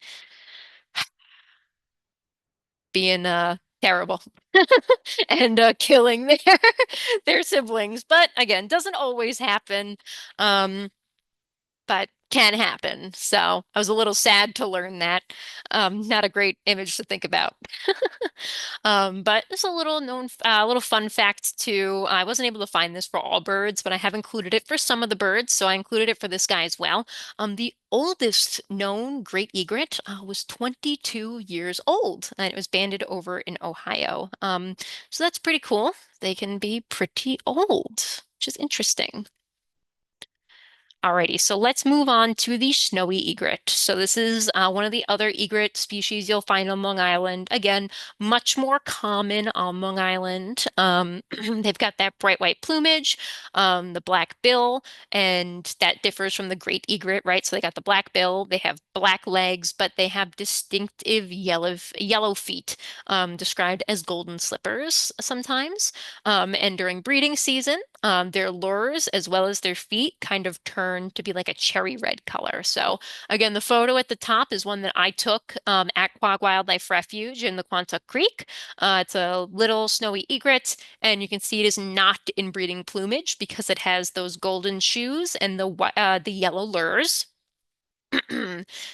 being terrible and killing their their siblings. But again, doesn't always happen, um, but can happen. So I was a little sad to learn that. Not a great image to think about. But just a little fun fact too. I wasn't able to find this for all birds, but I have included it for some of the birds, so I included it for this guy as well. The oldest known great egret was 22 years old, and it was banded over in Ohio. So that's pretty cool. They can be pretty old, which is interesting. Alrighty, so let's move on to the snowy egret. So this is one of the other egret species you'll find on Long Island. Again, much more common on Long Island. They've got that bright white plumage, the black bill, and that differs from the great egret, right? So they got the black bill, they have black legs, but they have distinctive yellow feet, described as golden slippers sometimes. And during breeding season, their lures as well as their feet kind of turn to be like a cherry red color. So again, the photo at the top is one that I took at Quag Wildlife Refuge in the Quantuck Creek. It's a little snowy egret, and you can see it is not in breeding plumage because it has those golden shoes and the yellow lures.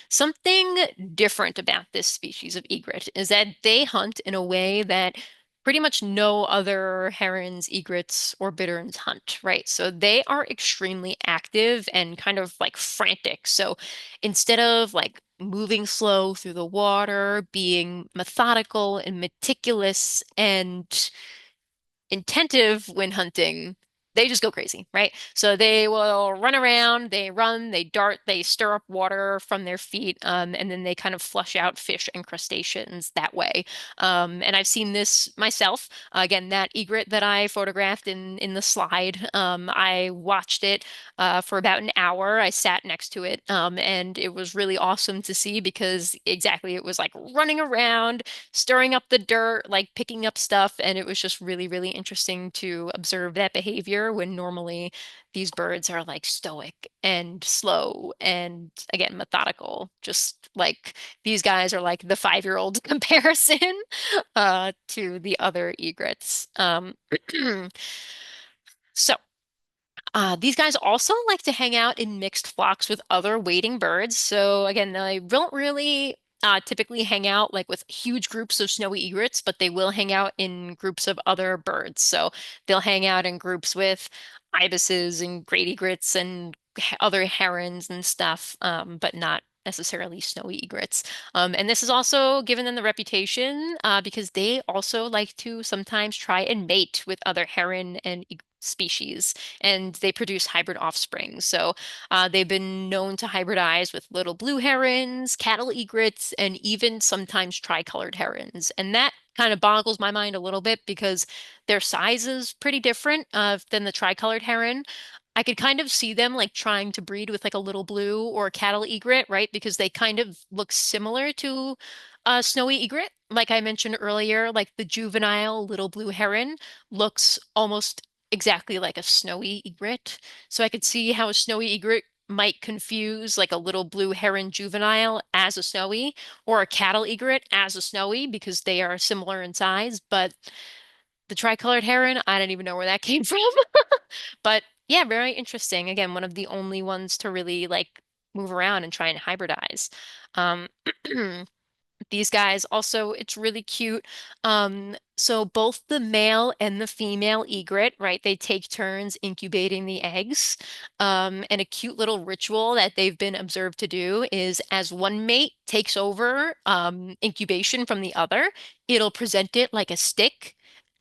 Something different about this species of egret is that they hunt in a way that pretty much no other herons, egrets, or bitterns hunt, right? So they are extremely active and kind of like frantic. So instead of like moving slow through the water, being methodical and meticulous and intentive when hunting, they just go crazy, right? So they will run around, they run, they dart, they stir up water from their feet, and then they kind of flush out fish and crustaceans that way. And I've seen this myself. Again, that egret that I photographed in the slide, I watched it for about an hour. I sat next to it, and it was really awesome to see because exactly it was like running around stirring up the dirt, like picking up stuff. And it was just really, really interesting to observe that behavior when normally these birds are like stoic and slow and again, methodical. Just like these guys are like the 5-year-old comparison to the other egrets. So these guys also like to hang out in mixed flocks with other wading birds. So again, they don't really typically hang out like with huge groups of snowy egrets, but they will hang out in groups of other birds. So they'll hang out in groups with ibises and great egrets and other herons and stuff, but not necessarily snowy egrets. And this has also given them the reputation because they also like to sometimes try and mate with other heron and species and they produce hybrid offspring. So they've been known to hybridize with little blue herons, cattle egrets, and even sometimes tricolored herons. And that kind of boggles my mind a little bit because their size is pretty different than the tricolored heron. I could kind of see them like trying to breed with like a little blue or a cattle egret, right? Because they kind of look similar to a snowy egret. Like I mentioned earlier, like the juvenile little blue heron looks almost exactly like a snowy egret. So I could see how a snowy egret might confuse like a little blue heron juvenile as a snowy or a cattle egret as a snowy because they are similar in size. But the tricolored heron, I don't even know where that came from. But yeah, very interesting. Again, one of the only ones to really like move around and try and hybridize. Um, These guys also, it's really cute. So both the male and the female egret, right, they take turns incubating the eggs. And a cute little ritual that they've been observed to do is as one mate takes over incubation from the other, it'll present it like a stick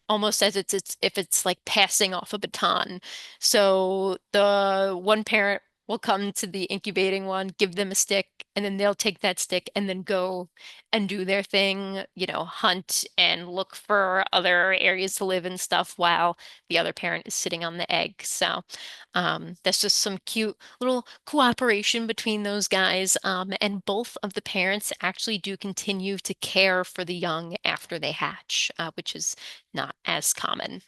almost as it's if it's like passing off a baton. So the one parent will come to the incubating one, give them a stick, and then they'll take that stick and then go and do their thing, hunt and look for other areas to live and stuff while the other parent is sitting on the egg. So that's just some cute little cooperation between those guys. And both of the parents actually do continue to care for the young after they hatch, which is not as common.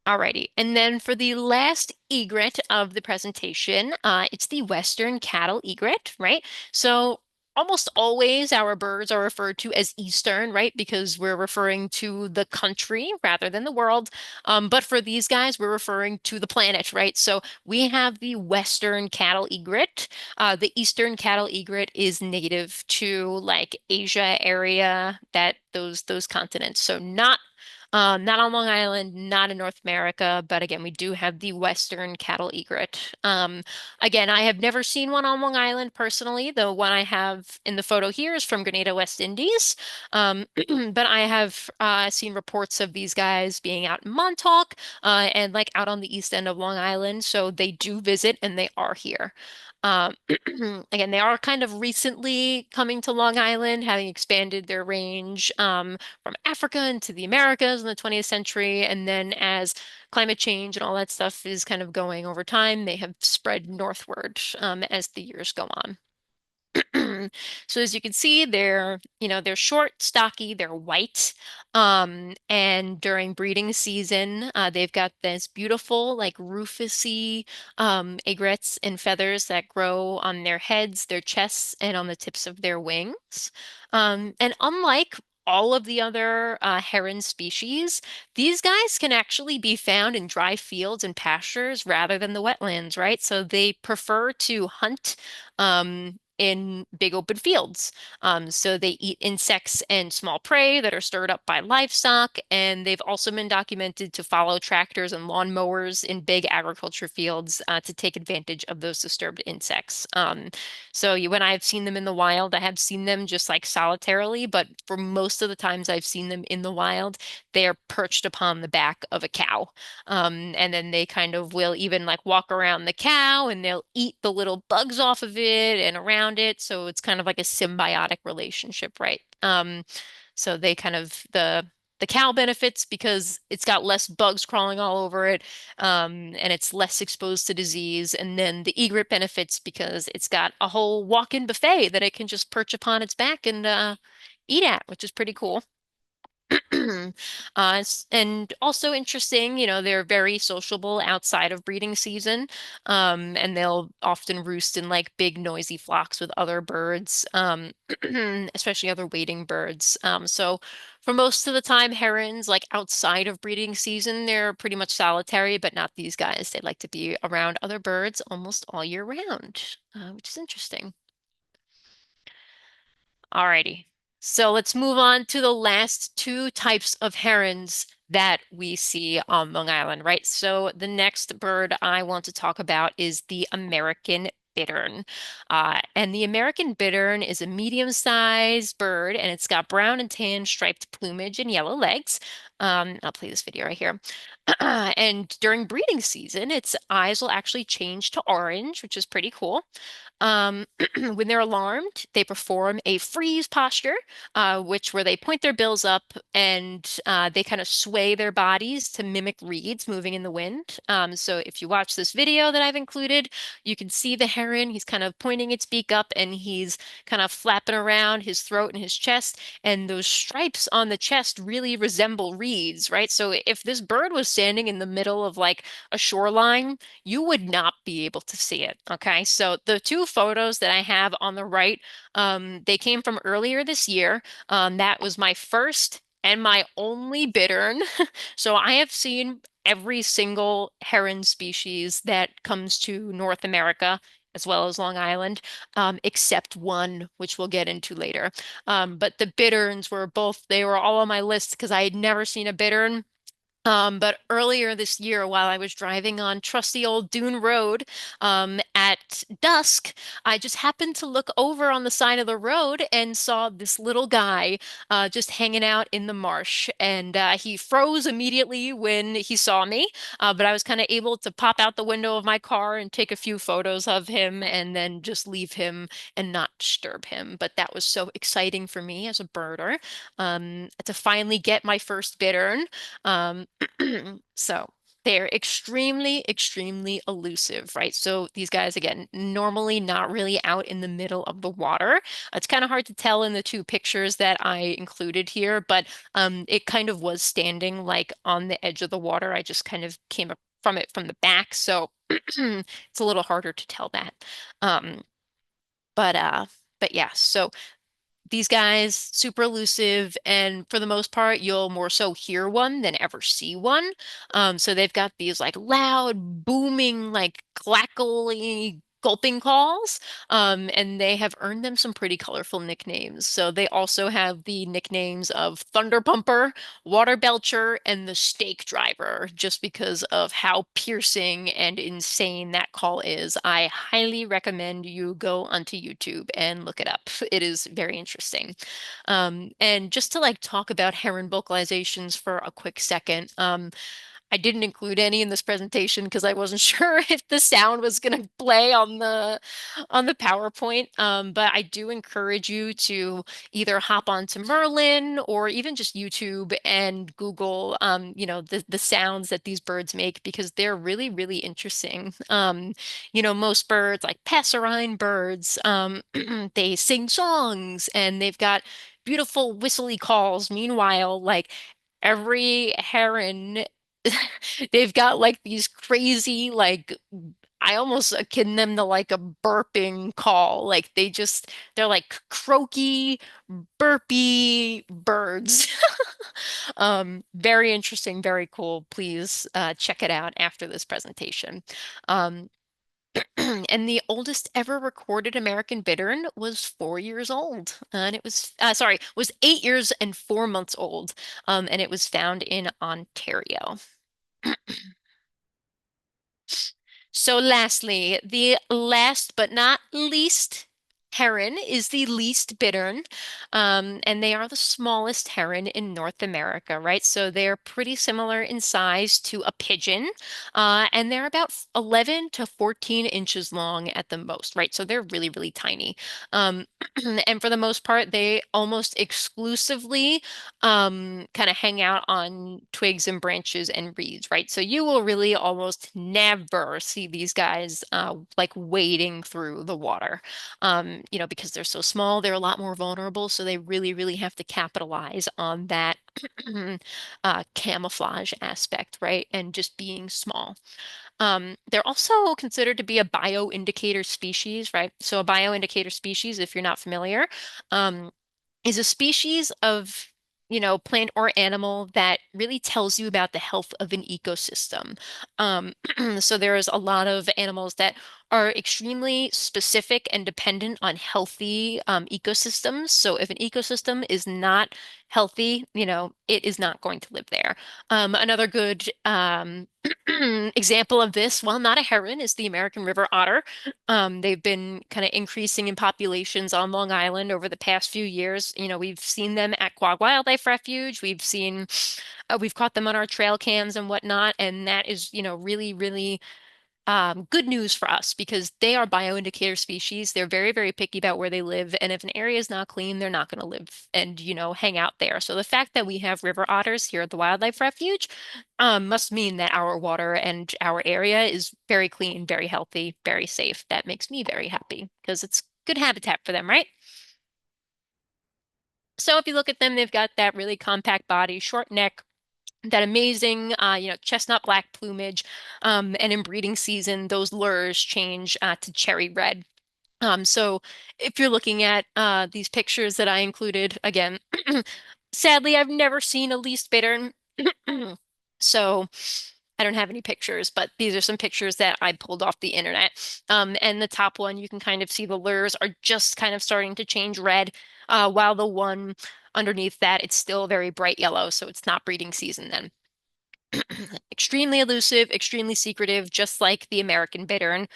Alrighty, and then for the last egret of the presentation, it's the Western cattle egret, right? So almost always our birds are referred to as Eastern, right? Because we're referring to the country rather than the world. But for these guys, we're referring to the planet, right? So we have the Western cattle egret. The Eastern cattle egret is native to like Asia area, that those continents. So not on Long Island, not in North America, but again, we do have the Western cattle egret. Again, I have never seen one on Long Island personally. The one I have in the photo here is from Grenada, West Indies. But I have seen reports of these guys being out in Montauk and like out on the east end of Long Island. So they do visit and they are here. Um, Again, they are kind of recently coming to Long Island, having expanded their range. From Africa into the Americas in the 20th century. And then as climate change and all that stuff is kind of going over time, they have spread northward as the years go on. So as you can see, they're short, stocky, they're white. And during breeding season, they've got this beautiful, like rufusy egrets and feathers that grow on their heads, their chests, and on the tips of their wings. And unlike all of the other heron species, these guys can actually be found in dry fields and pastures rather than the wetlands, right? So they prefer to hunt in big open fields. So they eat insects and small prey that are stirred up by livestock, and they've also been documented to follow tractors and lawn mowers in big agriculture fields to take advantage of those disturbed insects. When I've seen them in the wild, I have seen them just like solitarily, but for most of the times I've seen them in the wild, they are perched upon the back of a cow. And then they kind of will even like walk around the cow and they'll eat the little bugs off of it and around it. So it's kind of like a symbiotic relationship, right? So they kind of the cow benefits because it's got less bugs crawling all over it, and it's less exposed to disease. And then the egret benefits because it's got a whole walk-in buffet that it can just perch upon its back and eat at, which is pretty cool. And also interesting, they're very sociable outside of breeding season, and they'll often roost in like big noisy flocks with other birds, especially other wading birds. So for most of the time, herons, like outside of breeding season, they're pretty much solitary, but not these guys. They like to be around other birds almost all year round, which is interesting. Alrighty. So let's move on to the last two types of herons that we see on Long Island, right? So the next bird I want to talk about is the American bittern. And the American bittern is a medium-sized bird, and it's got brown and tan striped plumage and yellow legs. I'll play this video right here. And during breeding season, its eyes will actually change to orange, which is pretty cool. Um, when they're alarmed, they perform a freeze posture, which where they point their bills up and they kind of sway their bodies to mimic reeds moving in the wind. So if you watch this video that I've included, you can see the heron. He's kind of pointing its beak up and he's kind of flapping around his throat and his chest. And those stripes on the chest really resemble reeds, right? So if this bird was standing in the middle of like a shoreline, you would not be able to see it. Okay. So the two photos that I have on the right, they came from earlier this year. That was my first and my only bittern. So I have seen every single heron species that comes to North America, as well as Long Island, except one, which we'll get into later. But the bitterns were both, they were all on my list because I had never seen a bittern. But earlier this year, while I was driving on trusty old Dune Road, at dusk, I just happened to look over on the side of the road and saw this little guy, just hanging out in the marsh. And he froze immediately when he saw me, but I was kind of able to pop out the window of my car and take a few photos of him and then just leave him and not disturb him. But that was so exciting for me as a birder, to finally get my first bittern. Um, so they're extremely, extremely elusive, right? So these guys, again, normally not really out in the middle of the water. It's kind of hard to tell in the two pictures that I included here, but it kind of was standing like on the edge of the water. I just kind of came up from it from the back, so it's a little harder to tell that. Um, but uh, but yeah, so these guys, super elusive, and for the most part, you'll more so hear one than ever see one. So they've got these like loud, booming, like clackly gulping calls, and they have earned them some pretty colorful nicknames. So they also have the nicknames of Thunder Pumper, Water Belcher, and the Stake Driver, just because of how piercing and insane that call is. I highly recommend you go onto YouTube and look it up. It is very interesting. And just to like talk about heron vocalizations for a quick second, I didn't include any in this presentation because I wasn't sure if the sound was going to play on the PowerPoint. But I do encourage you to either hop onto Merlin or even just YouTube and Google, the sounds that these birds make because they're really, really interesting. Most birds, like passerine birds, they sing songs and they've got beautiful whistly calls. Meanwhile, like every heron they've got like these crazy, like, I almost akin them to like a burping call. Like they're like croaky, burpy birds. Very interesting, very cool. Please check it out after this presentation. Um, And the oldest ever recorded American bittern was 4 years old. And it was, sorry, was 8 years and 4 months old. And it was found in Ontario. So lastly, the last but not least heron is the least bittern. And they are the smallest heron in North America, right? So they're pretty similar in size to a pigeon. And they're about 11 to 14 inches long at the most, right? So they're really, really tiny. Um, and for the most part, they almost exclusively kind of hang out on twigs and branches and reeds, right? So you will really almost never see these guys like wading through the water. Because they're so small, they're a lot more vulnerable, so they really, really have to capitalize on that camouflage aspect, right? And just being small. They're also considered to be a bioindicator species, right? So a bioindicator species, if you're not familiar, um, is a species of, plant or animal that really tells you about the health of an ecosystem. Um, so there's a lot of animals that are extremely specific and dependent on healthy ecosystems. So if an ecosystem is not healthy, it is not going to live there. Another good example of this, while not a heron, is the American river otter. They've been kind of increasing in populations on Long Island over the past few years. We've seen them at Quag Wildlife Refuge. We've caught them on our trail cams and whatnot, and that is, really, really good news for us because they are bioindicator species. They're very, very picky about where they live, and if an area is not clean, they're not going to live and, hang out there. So the fact that we have river otters here at the Wildlife Refuge must mean that our water and our area is very clean, very healthy, very safe. That makes me very happy because it's good habitat for them, right? So if you look at them, they've got that really compact body, short neck, that amazing, chestnut black plumage. And in breeding season, those lures change to cherry red. So if you're looking at these pictures that I included, again, sadly, I've never seen a least bittern. So I don't have any pictures, but these are some pictures that I pulled off the internet. And the top one, you can kind of see the lures are just kind of starting to change red, while the one underneath that, it's still very bright yellow, so it's not breeding season then. Extremely elusive, extremely secretive, just like the American bittern.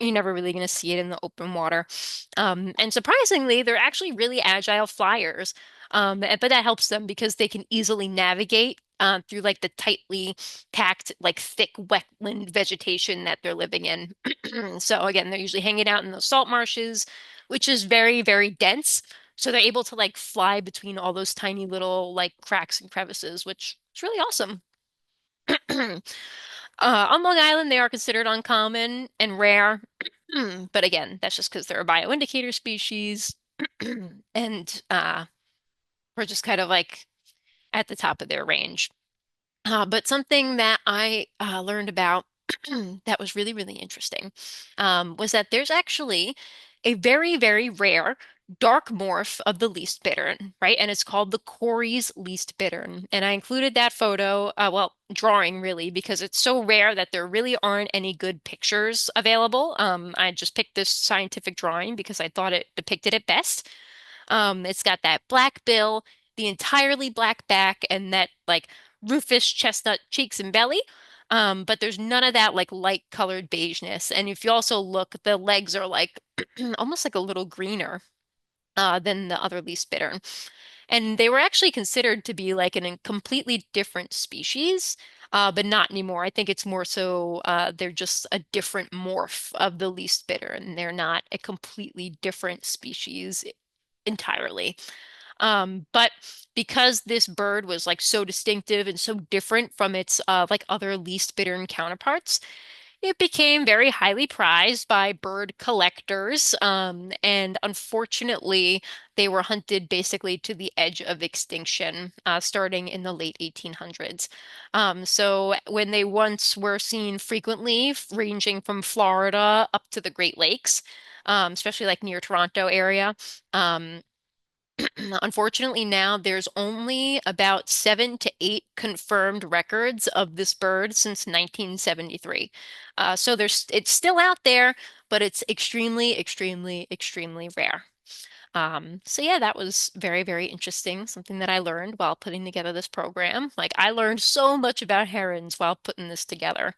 You're never really going to see it in the open water. And surprisingly, they're actually really agile flyers. But that helps them because they can easily navigate through like the tightly packed, like thick wetland vegetation that they're living in. So again, they're usually hanging out in the salt marshes, which is very, very dense. So they're able to like fly between all those tiny little like cracks and crevices, which is really awesome. On Long Island, they are considered uncommon and rare. But again, that's just because they're a bioindicator species. And we're just kind of like at the top of their range. But something that I learned about that was really, really interesting was that there's actually a very, very rare dark morph of the least bittern, right? And it's called the Corey's least bittern. And I included that photo, well, drawing really, because it's so rare that there really aren't any good pictures available. I just picked this scientific drawing because I thought it depicted it best. It's got that black bill, the entirely black back, and that like rufous chestnut cheeks and belly. But there's none of that like light colored beigeness. And if you also look, the legs are like almost like a little greener than the other least bittern. And they were actually considered to be like a completely different species, but not anymore. I think it's more so they're just a different morph of the least bittern. They're not a completely different species entirely. But because this bird was like so distinctive and so different from its like other least bittern counterparts, it became very highly prized by bird collectors. And unfortunately, they were hunted basically to the edge of extinction, starting in the late 1800s. So when they once were seen frequently, ranging from Florida up to the Great Lakes, especially like near Toronto area. Um, Unfortunately, now there's only about 7 to 8 confirmed records of this bird since 1973. So it's still out there, but it's extremely, extremely, extremely rare. So yeah, that was very, very interesting. Something that I learned while putting together this program. Like I learned so much about herons while putting this together.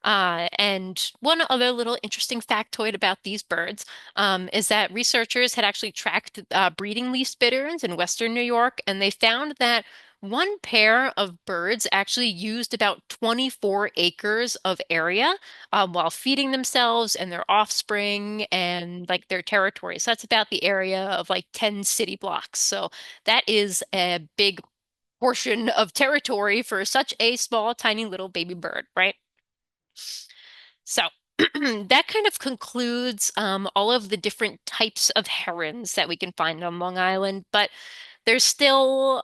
And one other little interesting factoid about these birds is that researchers had actually tracked breeding least bitterns in Western New York, and they found that one pair of birds actually used about 24 acres of area while feeding themselves and their offspring and like their territory. So that's about the area of like 10 city blocks. So that is a big portion of territory for such a small, tiny little baby bird, right? So that kind of concludes all of the different types of herons that we can find on Long Island. But there's still,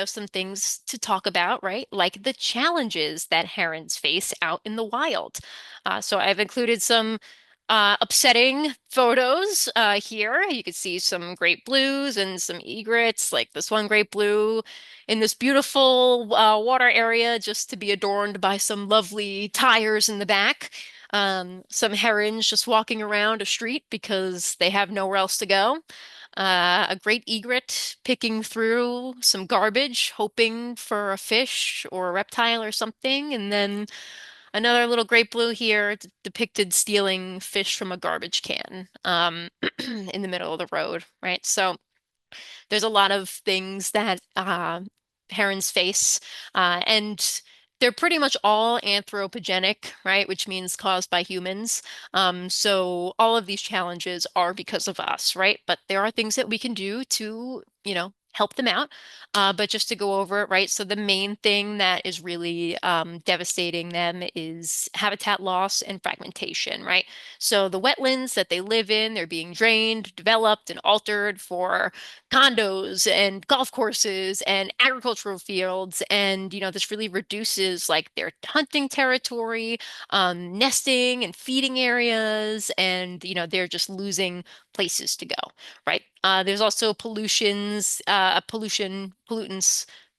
some things to talk about, right? Like the challenges that herons face out in the wild. So I've included some upsetting photos here. You can see some great blues and some egrets, like this one great blue in this beautiful water area just to be adorned by some lovely tires in the back. Some herons just walking around a street because they have nowhere else to go. A great egret picking through some garbage, hoping for a fish or a reptile or something. And then another little great blue here depicted stealing fish from a garbage can in the middle of the road, right? So there's a lot of things that herons face, and they're pretty much all anthropogenic, right? Which means caused by humans. So all of these challenges are because of us, right? But there are things that we can do to, help them out. But just to go over it, right? So the main thing that is really devastating them is habitat loss and fragmentation, right? So the wetlands that they live in, they're being drained, developed, and altered for condos and golf courses and agricultural fields. And, this really reduces like their hunting territory, nesting and feeding areas. And, they're just losing places to go, right? There's also pollutants,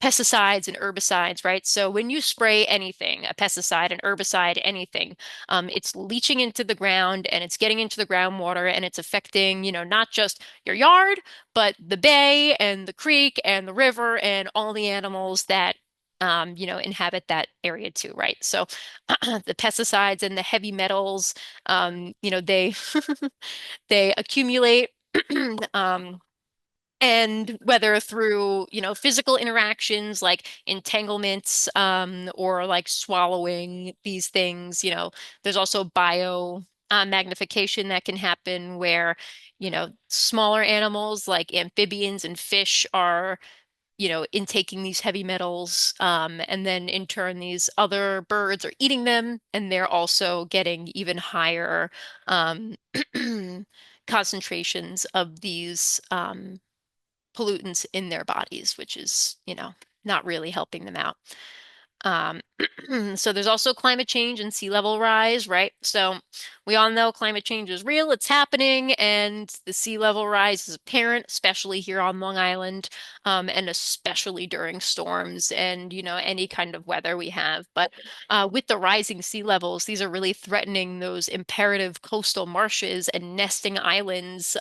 pesticides and herbicides, right? So when you spray anything, a pesticide, an herbicide, anything, it's leaching into the ground and it's getting into the groundwater and it's affecting, not just your yard, but the bay and the creek and the river and all the animals that inhabit that area too, right? So the pesticides and the heavy metals, they they accumulate um, and whether through, physical interactions like entanglements, or like swallowing these things, there's also bio magnification that can happen where, smaller animals like amphibians and fish are, intaking these heavy metals, and then in turn these other birds are eating them, and they're also getting even higher um, concentrations of these pollutants in their bodies, which is, not really helping them out. Um, so there's also climate change and sea level rise, right? So we all know climate change is real, it's happening, and the sea level rise is apparent, especially here on Long Island, and especially during storms and, any kind of weather we have. But with the rising sea levels, these are really threatening those imperative coastal marshes and nesting islands,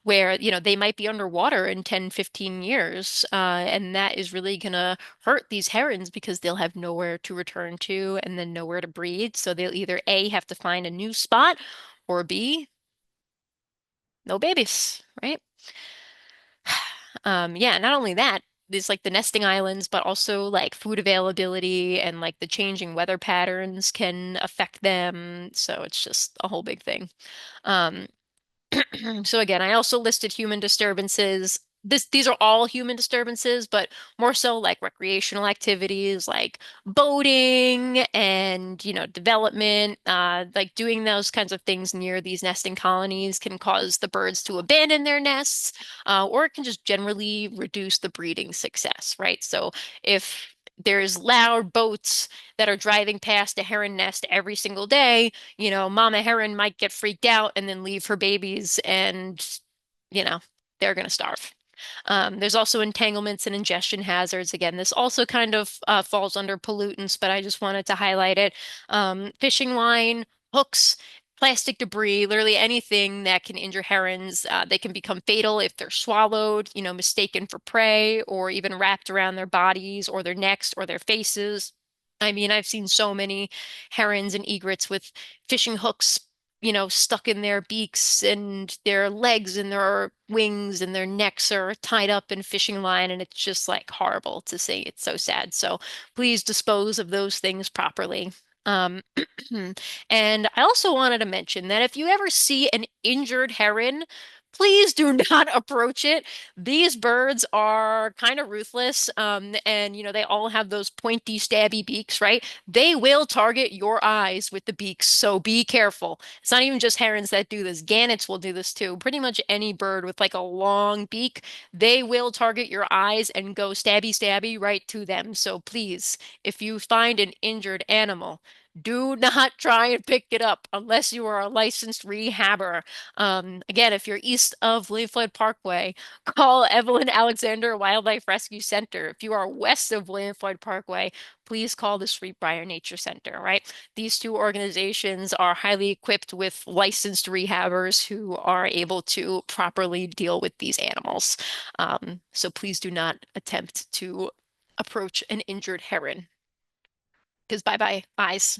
where, they might be underwater in 10, 15 years. And that is really gonna hurt these herons because they'll have nowhere to return to and then nowhere to breed. So they'll either A, have to find a new spot, or B, no babies, right? Yeah, not only that, there's like the nesting islands, but also like food availability and like the changing weather patterns can affect them. So it's just a whole big thing. Um, So again, I also listed human disturbances. These are all human disturbances, but more so like recreational activities like boating and, development. Like doing those kinds of things near these nesting colonies can cause the birds to abandon their nests, or it can just generally reduce the breeding success, right? So if there's loud boats that are driving past a heron nest every single day, Mama Heron might get freaked out and then leave her babies and you know, they're going to starve. There's also entanglements and ingestion hazards. Again, this also kind of falls under pollutants, but I just wanted to highlight it. Fishing line, hooks, plastic debris, literally anything that can injure herons. They can become fatal if they're swallowed, mistaken for prey, or even wrapped around their bodies or their necks or their faces. I mean, I've seen so many herons and egrets with fishing hooks stuck in their beaks and their legs and their wings and their necks are tied up in fishing line, and it's just like horrible to see. It's so sad. So please dispose of those things properly. Um, and I also wanted to mention that if you ever see an injured heron, please do not approach it. These birds are kind of ruthless, and they all have those pointy, stabby beaks, right? They will target your eyes with the beaks, so be careful. It's not even just herons that do this. Gannets will do this too. Pretty much any bird with like a long beak, they will target your eyes and go stabby, stabby right to them. So please, if you find an injured animal, do not try and pick it up unless you are a licensed rehabber. Again, if you're east of William Floyd Parkway, call Evelyn Alexander Wildlife Rescue Center. If you are west of William Floyd Parkway, please call the Sweetbriar Nature Center, right? These two organizations are highly equipped with licensed rehabbers who are able to properly deal with these animals. So please do not attempt to approach an injured heron because bye-bye eyes.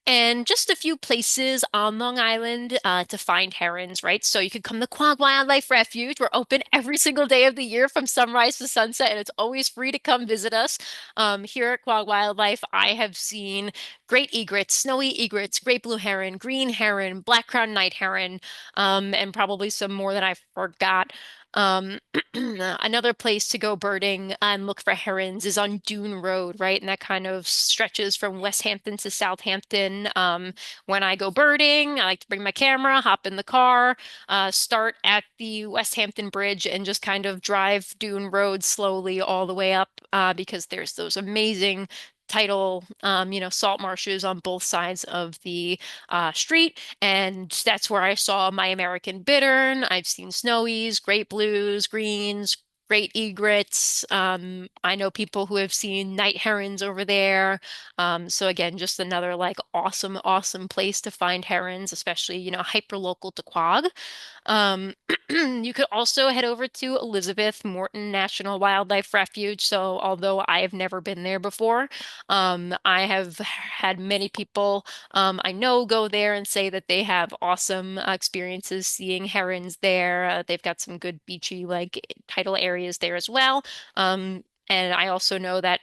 And just a few places on Long Island to find herons, right? So you could come to Quag Wildlife Refuge. We're open every single day of the year from sunrise to sunset, and it's always free to come visit us. Here at Quag Wildlife, I have seen great egrets, snowy egrets, great blue heron, green heron, black crowned night heron, and probably some more that I forgot. Um, Another place to go birding and look for herons is on Dune Road, right? And that kind of stretches from West Hampton to Southampton. When I go birding, I like to bring my camera, hop in the car, start at the West Hampton Bridge, and just kind of drive Dune Road slowly all the way up because there's those amazing tidal, salt marshes on both sides of the street. And that's where I saw my American bittern. I've seen snowies, great blues, greens, great egrets. I know people who have seen night herons over there. So again, just another like awesome, awesome place to find herons, especially, hyper local to Quag. Um, you could also head over to Elizabeth Morton National Wildlife Refuge. So, although I have never been there before, I have had many people I know go there and say that they have awesome experiences seeing herons there. They've got some good beachy, like tidal areas there as well. And I also know that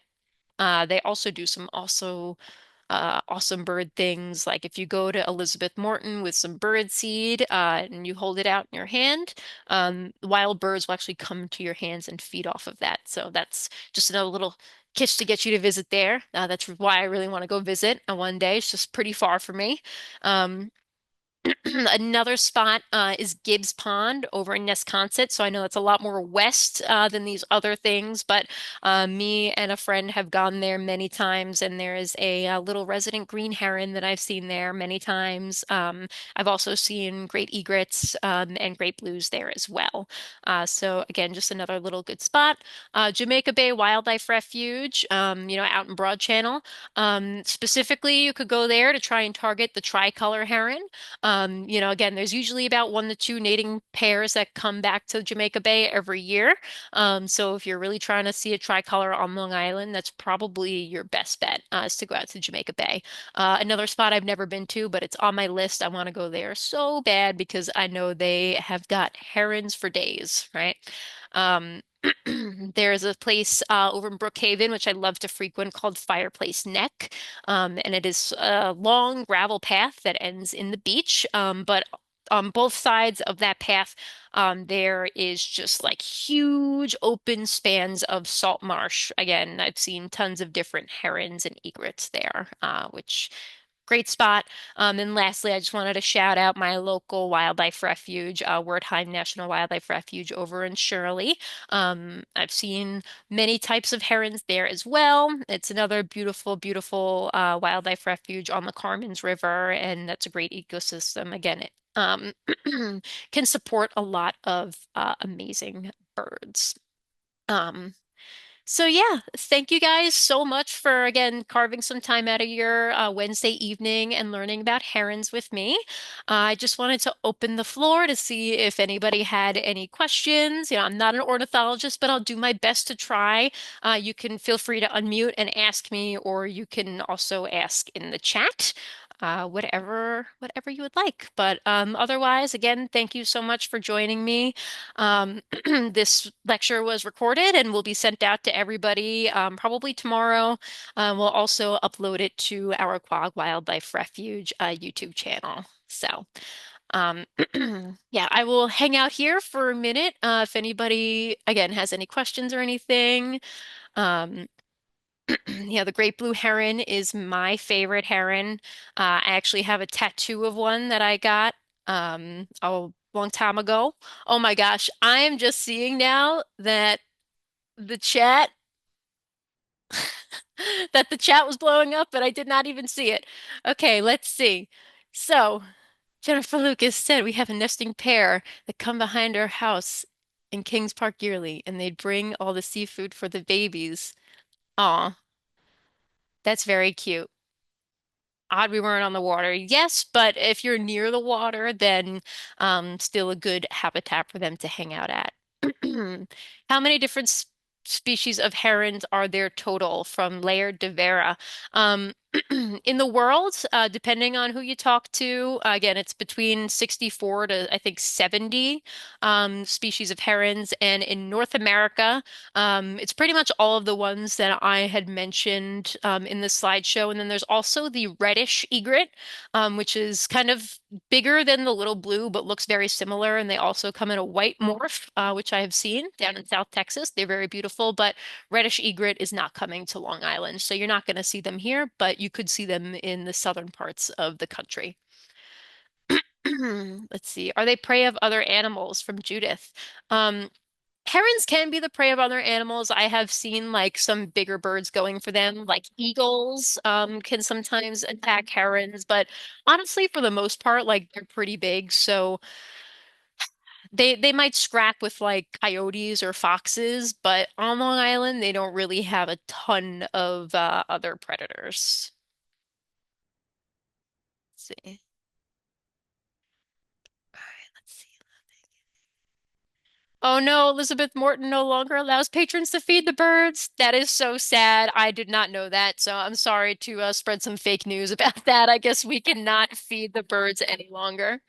they also do some awesome bird things. Like if you go to Elizabeth Morton with some bird seed and you hold it out in your hand, wild birds will actually come to your hands and feed off of that. So that's just another little kitsch to get you to visit there. That's why I really want to go visit one day. It's just pretty far for me. Um, Another spot is Gibbs Pond over in Nesconset. So I know it's a lot more west than these other things, but me and a friend have gone there many times, and there is a little resident green heron that I've seen there many times. I've also seen great egrets and great blues there as well. So again, just another little good spot. Jamaica Bay Wildlife Refuge, out in Broad Channel. Specifically, you could go there to try and target the tricolor heron. Again, there's usually about 1 to 2 mating pairs that come back to Jamaica Bay every year. So if you're really trying to see a tricolor on Long Island, that's probably your best bet is to go out to Jamaica Bay. Another spot I've never been to, but it's on my list. I want to go there so bad because I know they have got herons for days, right? Um, there's a place over in Brookhaven, which I love to frequent, called Fireplace Neck. And it is a long gravel path that ends in the beach. But on both sides of that path, there is just like huge open spans of salt marsh. Again, I've seen tons of different herons and egrets there, which great spot. And lastly, I just wanted to shout out my local wildlife refuge, Wertheim National Wildlife Refuge over in Shirley. I've seen many types of herons there as well. It's another beautiful, beautiful wildlife refuge on the Carmen's River, and that's a great ecosystem. Again, um, can support a lot of amazing birds. Um, so yeah, thank you guys so much for again carving some time out of your Wednesday evening and learning about herons with me. I just wanted to open the floor to see if anybody had any questions. I'm not an ornithologist, but I'll do my best to try. You can feel free to unmute and ask me, or you can also ask in the chat. Whatever you would like. But otherwise, again, thank you so much for joining me. This lecture was recorded and will be sent out to everybody probably tomorrow. We'll also upload it to our Quag Wildlife Refuge YouTube channel. So, um, yeah, I will hang out here for a minute if anybody, again, has any questions or anything. Um, yeah, the great blue heron is my favorite heron. I actually have a tattoo of one that I got a long time ago. Oh my gosh, I am just seeing now that the chat the chat was blowing up, but I did not even see it. Okay, let's see. So, Jennifer Lucas said we have a nesting pair that come behind our house in Kings Park yearly, and they'd bring all the seafood for the babies. Aw, that's very cute. Odd we weren't on the water. Yes, but if you're near the water, then still a good habitat for them to hang out at. How many different species of herons are there total from Laird to Vera? Um, in the world, depending on who you talk to, again, it's between 64 to I think 70 species of herons. And in North America, it's pretty much all of the ones that I had mentioned in the slideshow. And then there's also the reddish egret, which is kind of bigger than the little blue, but looks very similar. And they also come in a white morph, which I have seen down in South Texas. They're very beautiful, but reddish egret is not coming to Long Island. So you're not going to see them here, but you could see them in the southern parts of the country. Let's see. Are they prey of other animals from Judith? Um, Herons can be the prey of other animals. I have seen like some bigger birds going for them, like eagles, can sometimes attack herons, but honestly, for the most part, like they're pretty big, so they might scrap with like coyotes or foxes, but on Long Island, they don't really have a ton of other predators. Let's see. All right, let's see. Oh no, Elizabeth Morton no longer allows patrons to feed the birds. That is so sad. I did not know that, so I'm sorry to spread some fake news about that. I guess we cannot feed the birds any longer.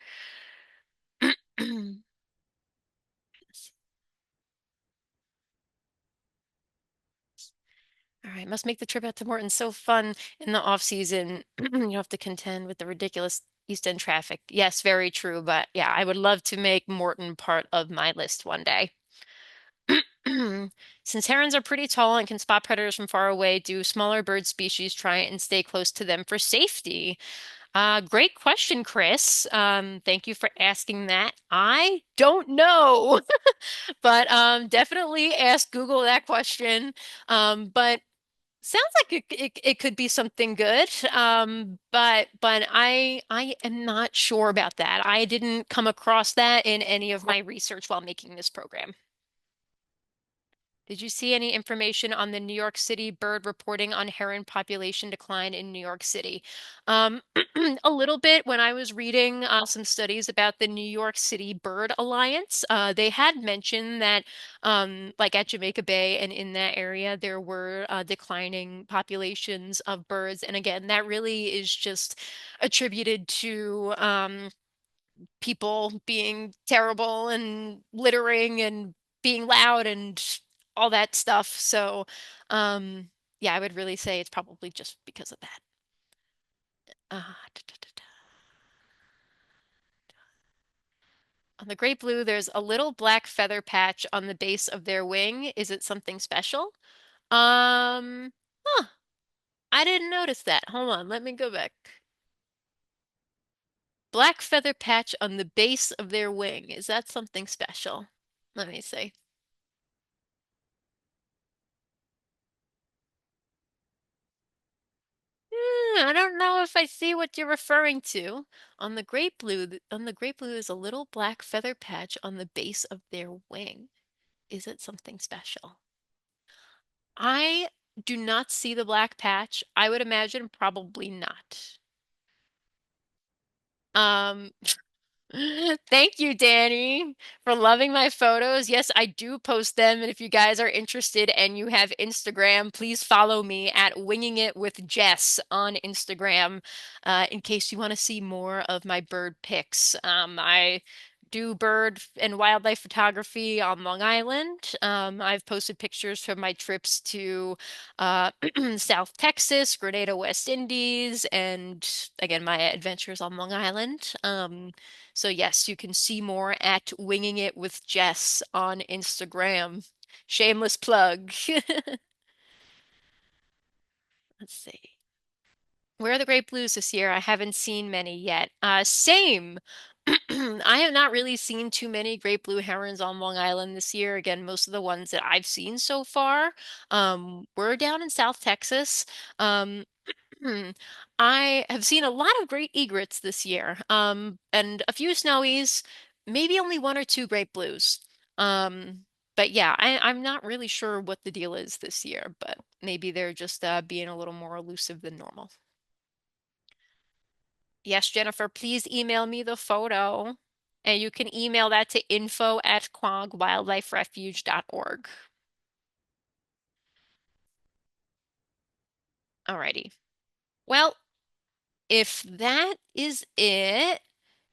All right, must make the trip out to Morton so fun in the off season. You don't have to contend with the ridiculous East End traffic. Yes, very true, but yeah, I would love to make Morton part of my list one day. Since herons are pretty tall and can spot predators from far away, do smaller bird species try and stay close to them for safety? Great question, Chris. Thank you for asking that. I don't know, but definitely ask Google that question. But sounds like it could be something good. But I am not sure about that. I didn't come across that in any of my research while making this program. Did you see any information on the New York City bird reporting on heron population decline in New York City? Um, a little bit when I was reading some studies about the New York City Bird Alliance. They had mentioned that, like at Jamaica Bay and in that area, there were declining populations of birds. And again, that really is just attributed to people being terrible and littering and being loud and all that stuff. So, yeah, I would really say it's probably just because of that. Da, da, da, da. On the great blue, there's a little black feather patch on the base of their wing. Is it something special? Huh, I didn't notice that. Hold on, let me go back. Black feather patch on the base of their wing. Is that something special? Let me see. I don't know if I see what you're referring to. On the great blue is a little black feather patch on the base of their wing. Is it something special? I do not see the black patch. I would imagine probably not. Um, Thank you, Danny, for loving my photos. Yes, I do post them. And if you guys are interested and you have Instagram, please follow me at Winging It with Jess on Instagram, in case you want to see more of my bird pics. I do bird and wildlife photography on Long Island. I've posted pictures from my trips to South Texas, Grenada, West Indies, and again, my adventures on Long Island. So yes, you can see more at Winging It with Jess on Instagram. Shameless plug. Let's see. Where are the great blues this year? I haven't seen many yet. Same. I have not really seen too many great blue herons on Long Island this year. Again, most of the ones that I've seen so far, were down in South Texas. Um, I have seen a lot of great egrets this year, and a few snowies, maybe only one or two great blues. But yeah, I'm not really sure what the deal is this year, but maybe they're just being a little more elusive than normal. Yes, Jennifer, please email me the photo. And you can email that to info@quagwildliferefuge.org. Alrighty. Well, if that is it,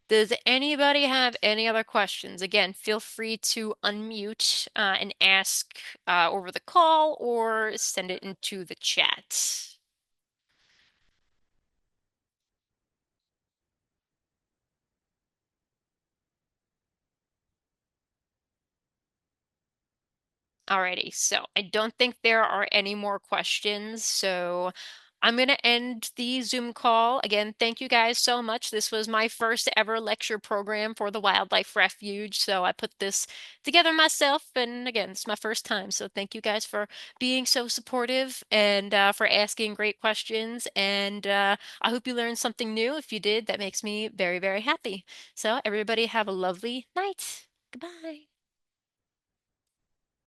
does anybody have any other questions? Again, feel free to unmute and ask over the call or send it into the chat. Alrighty, so I don't think there are any more questions, so I'm going to end the Zoom call. Again, thank you guys so much. This was my first ever lecture program for the Wildlife Refuge, so I put this together myself, and again, it's my first time, so thank you guys for being so supportive and for asking great questions, and I hope you learned something new. If you did, that makes me very, very happy. So everybody have a lovely night. Goodbye.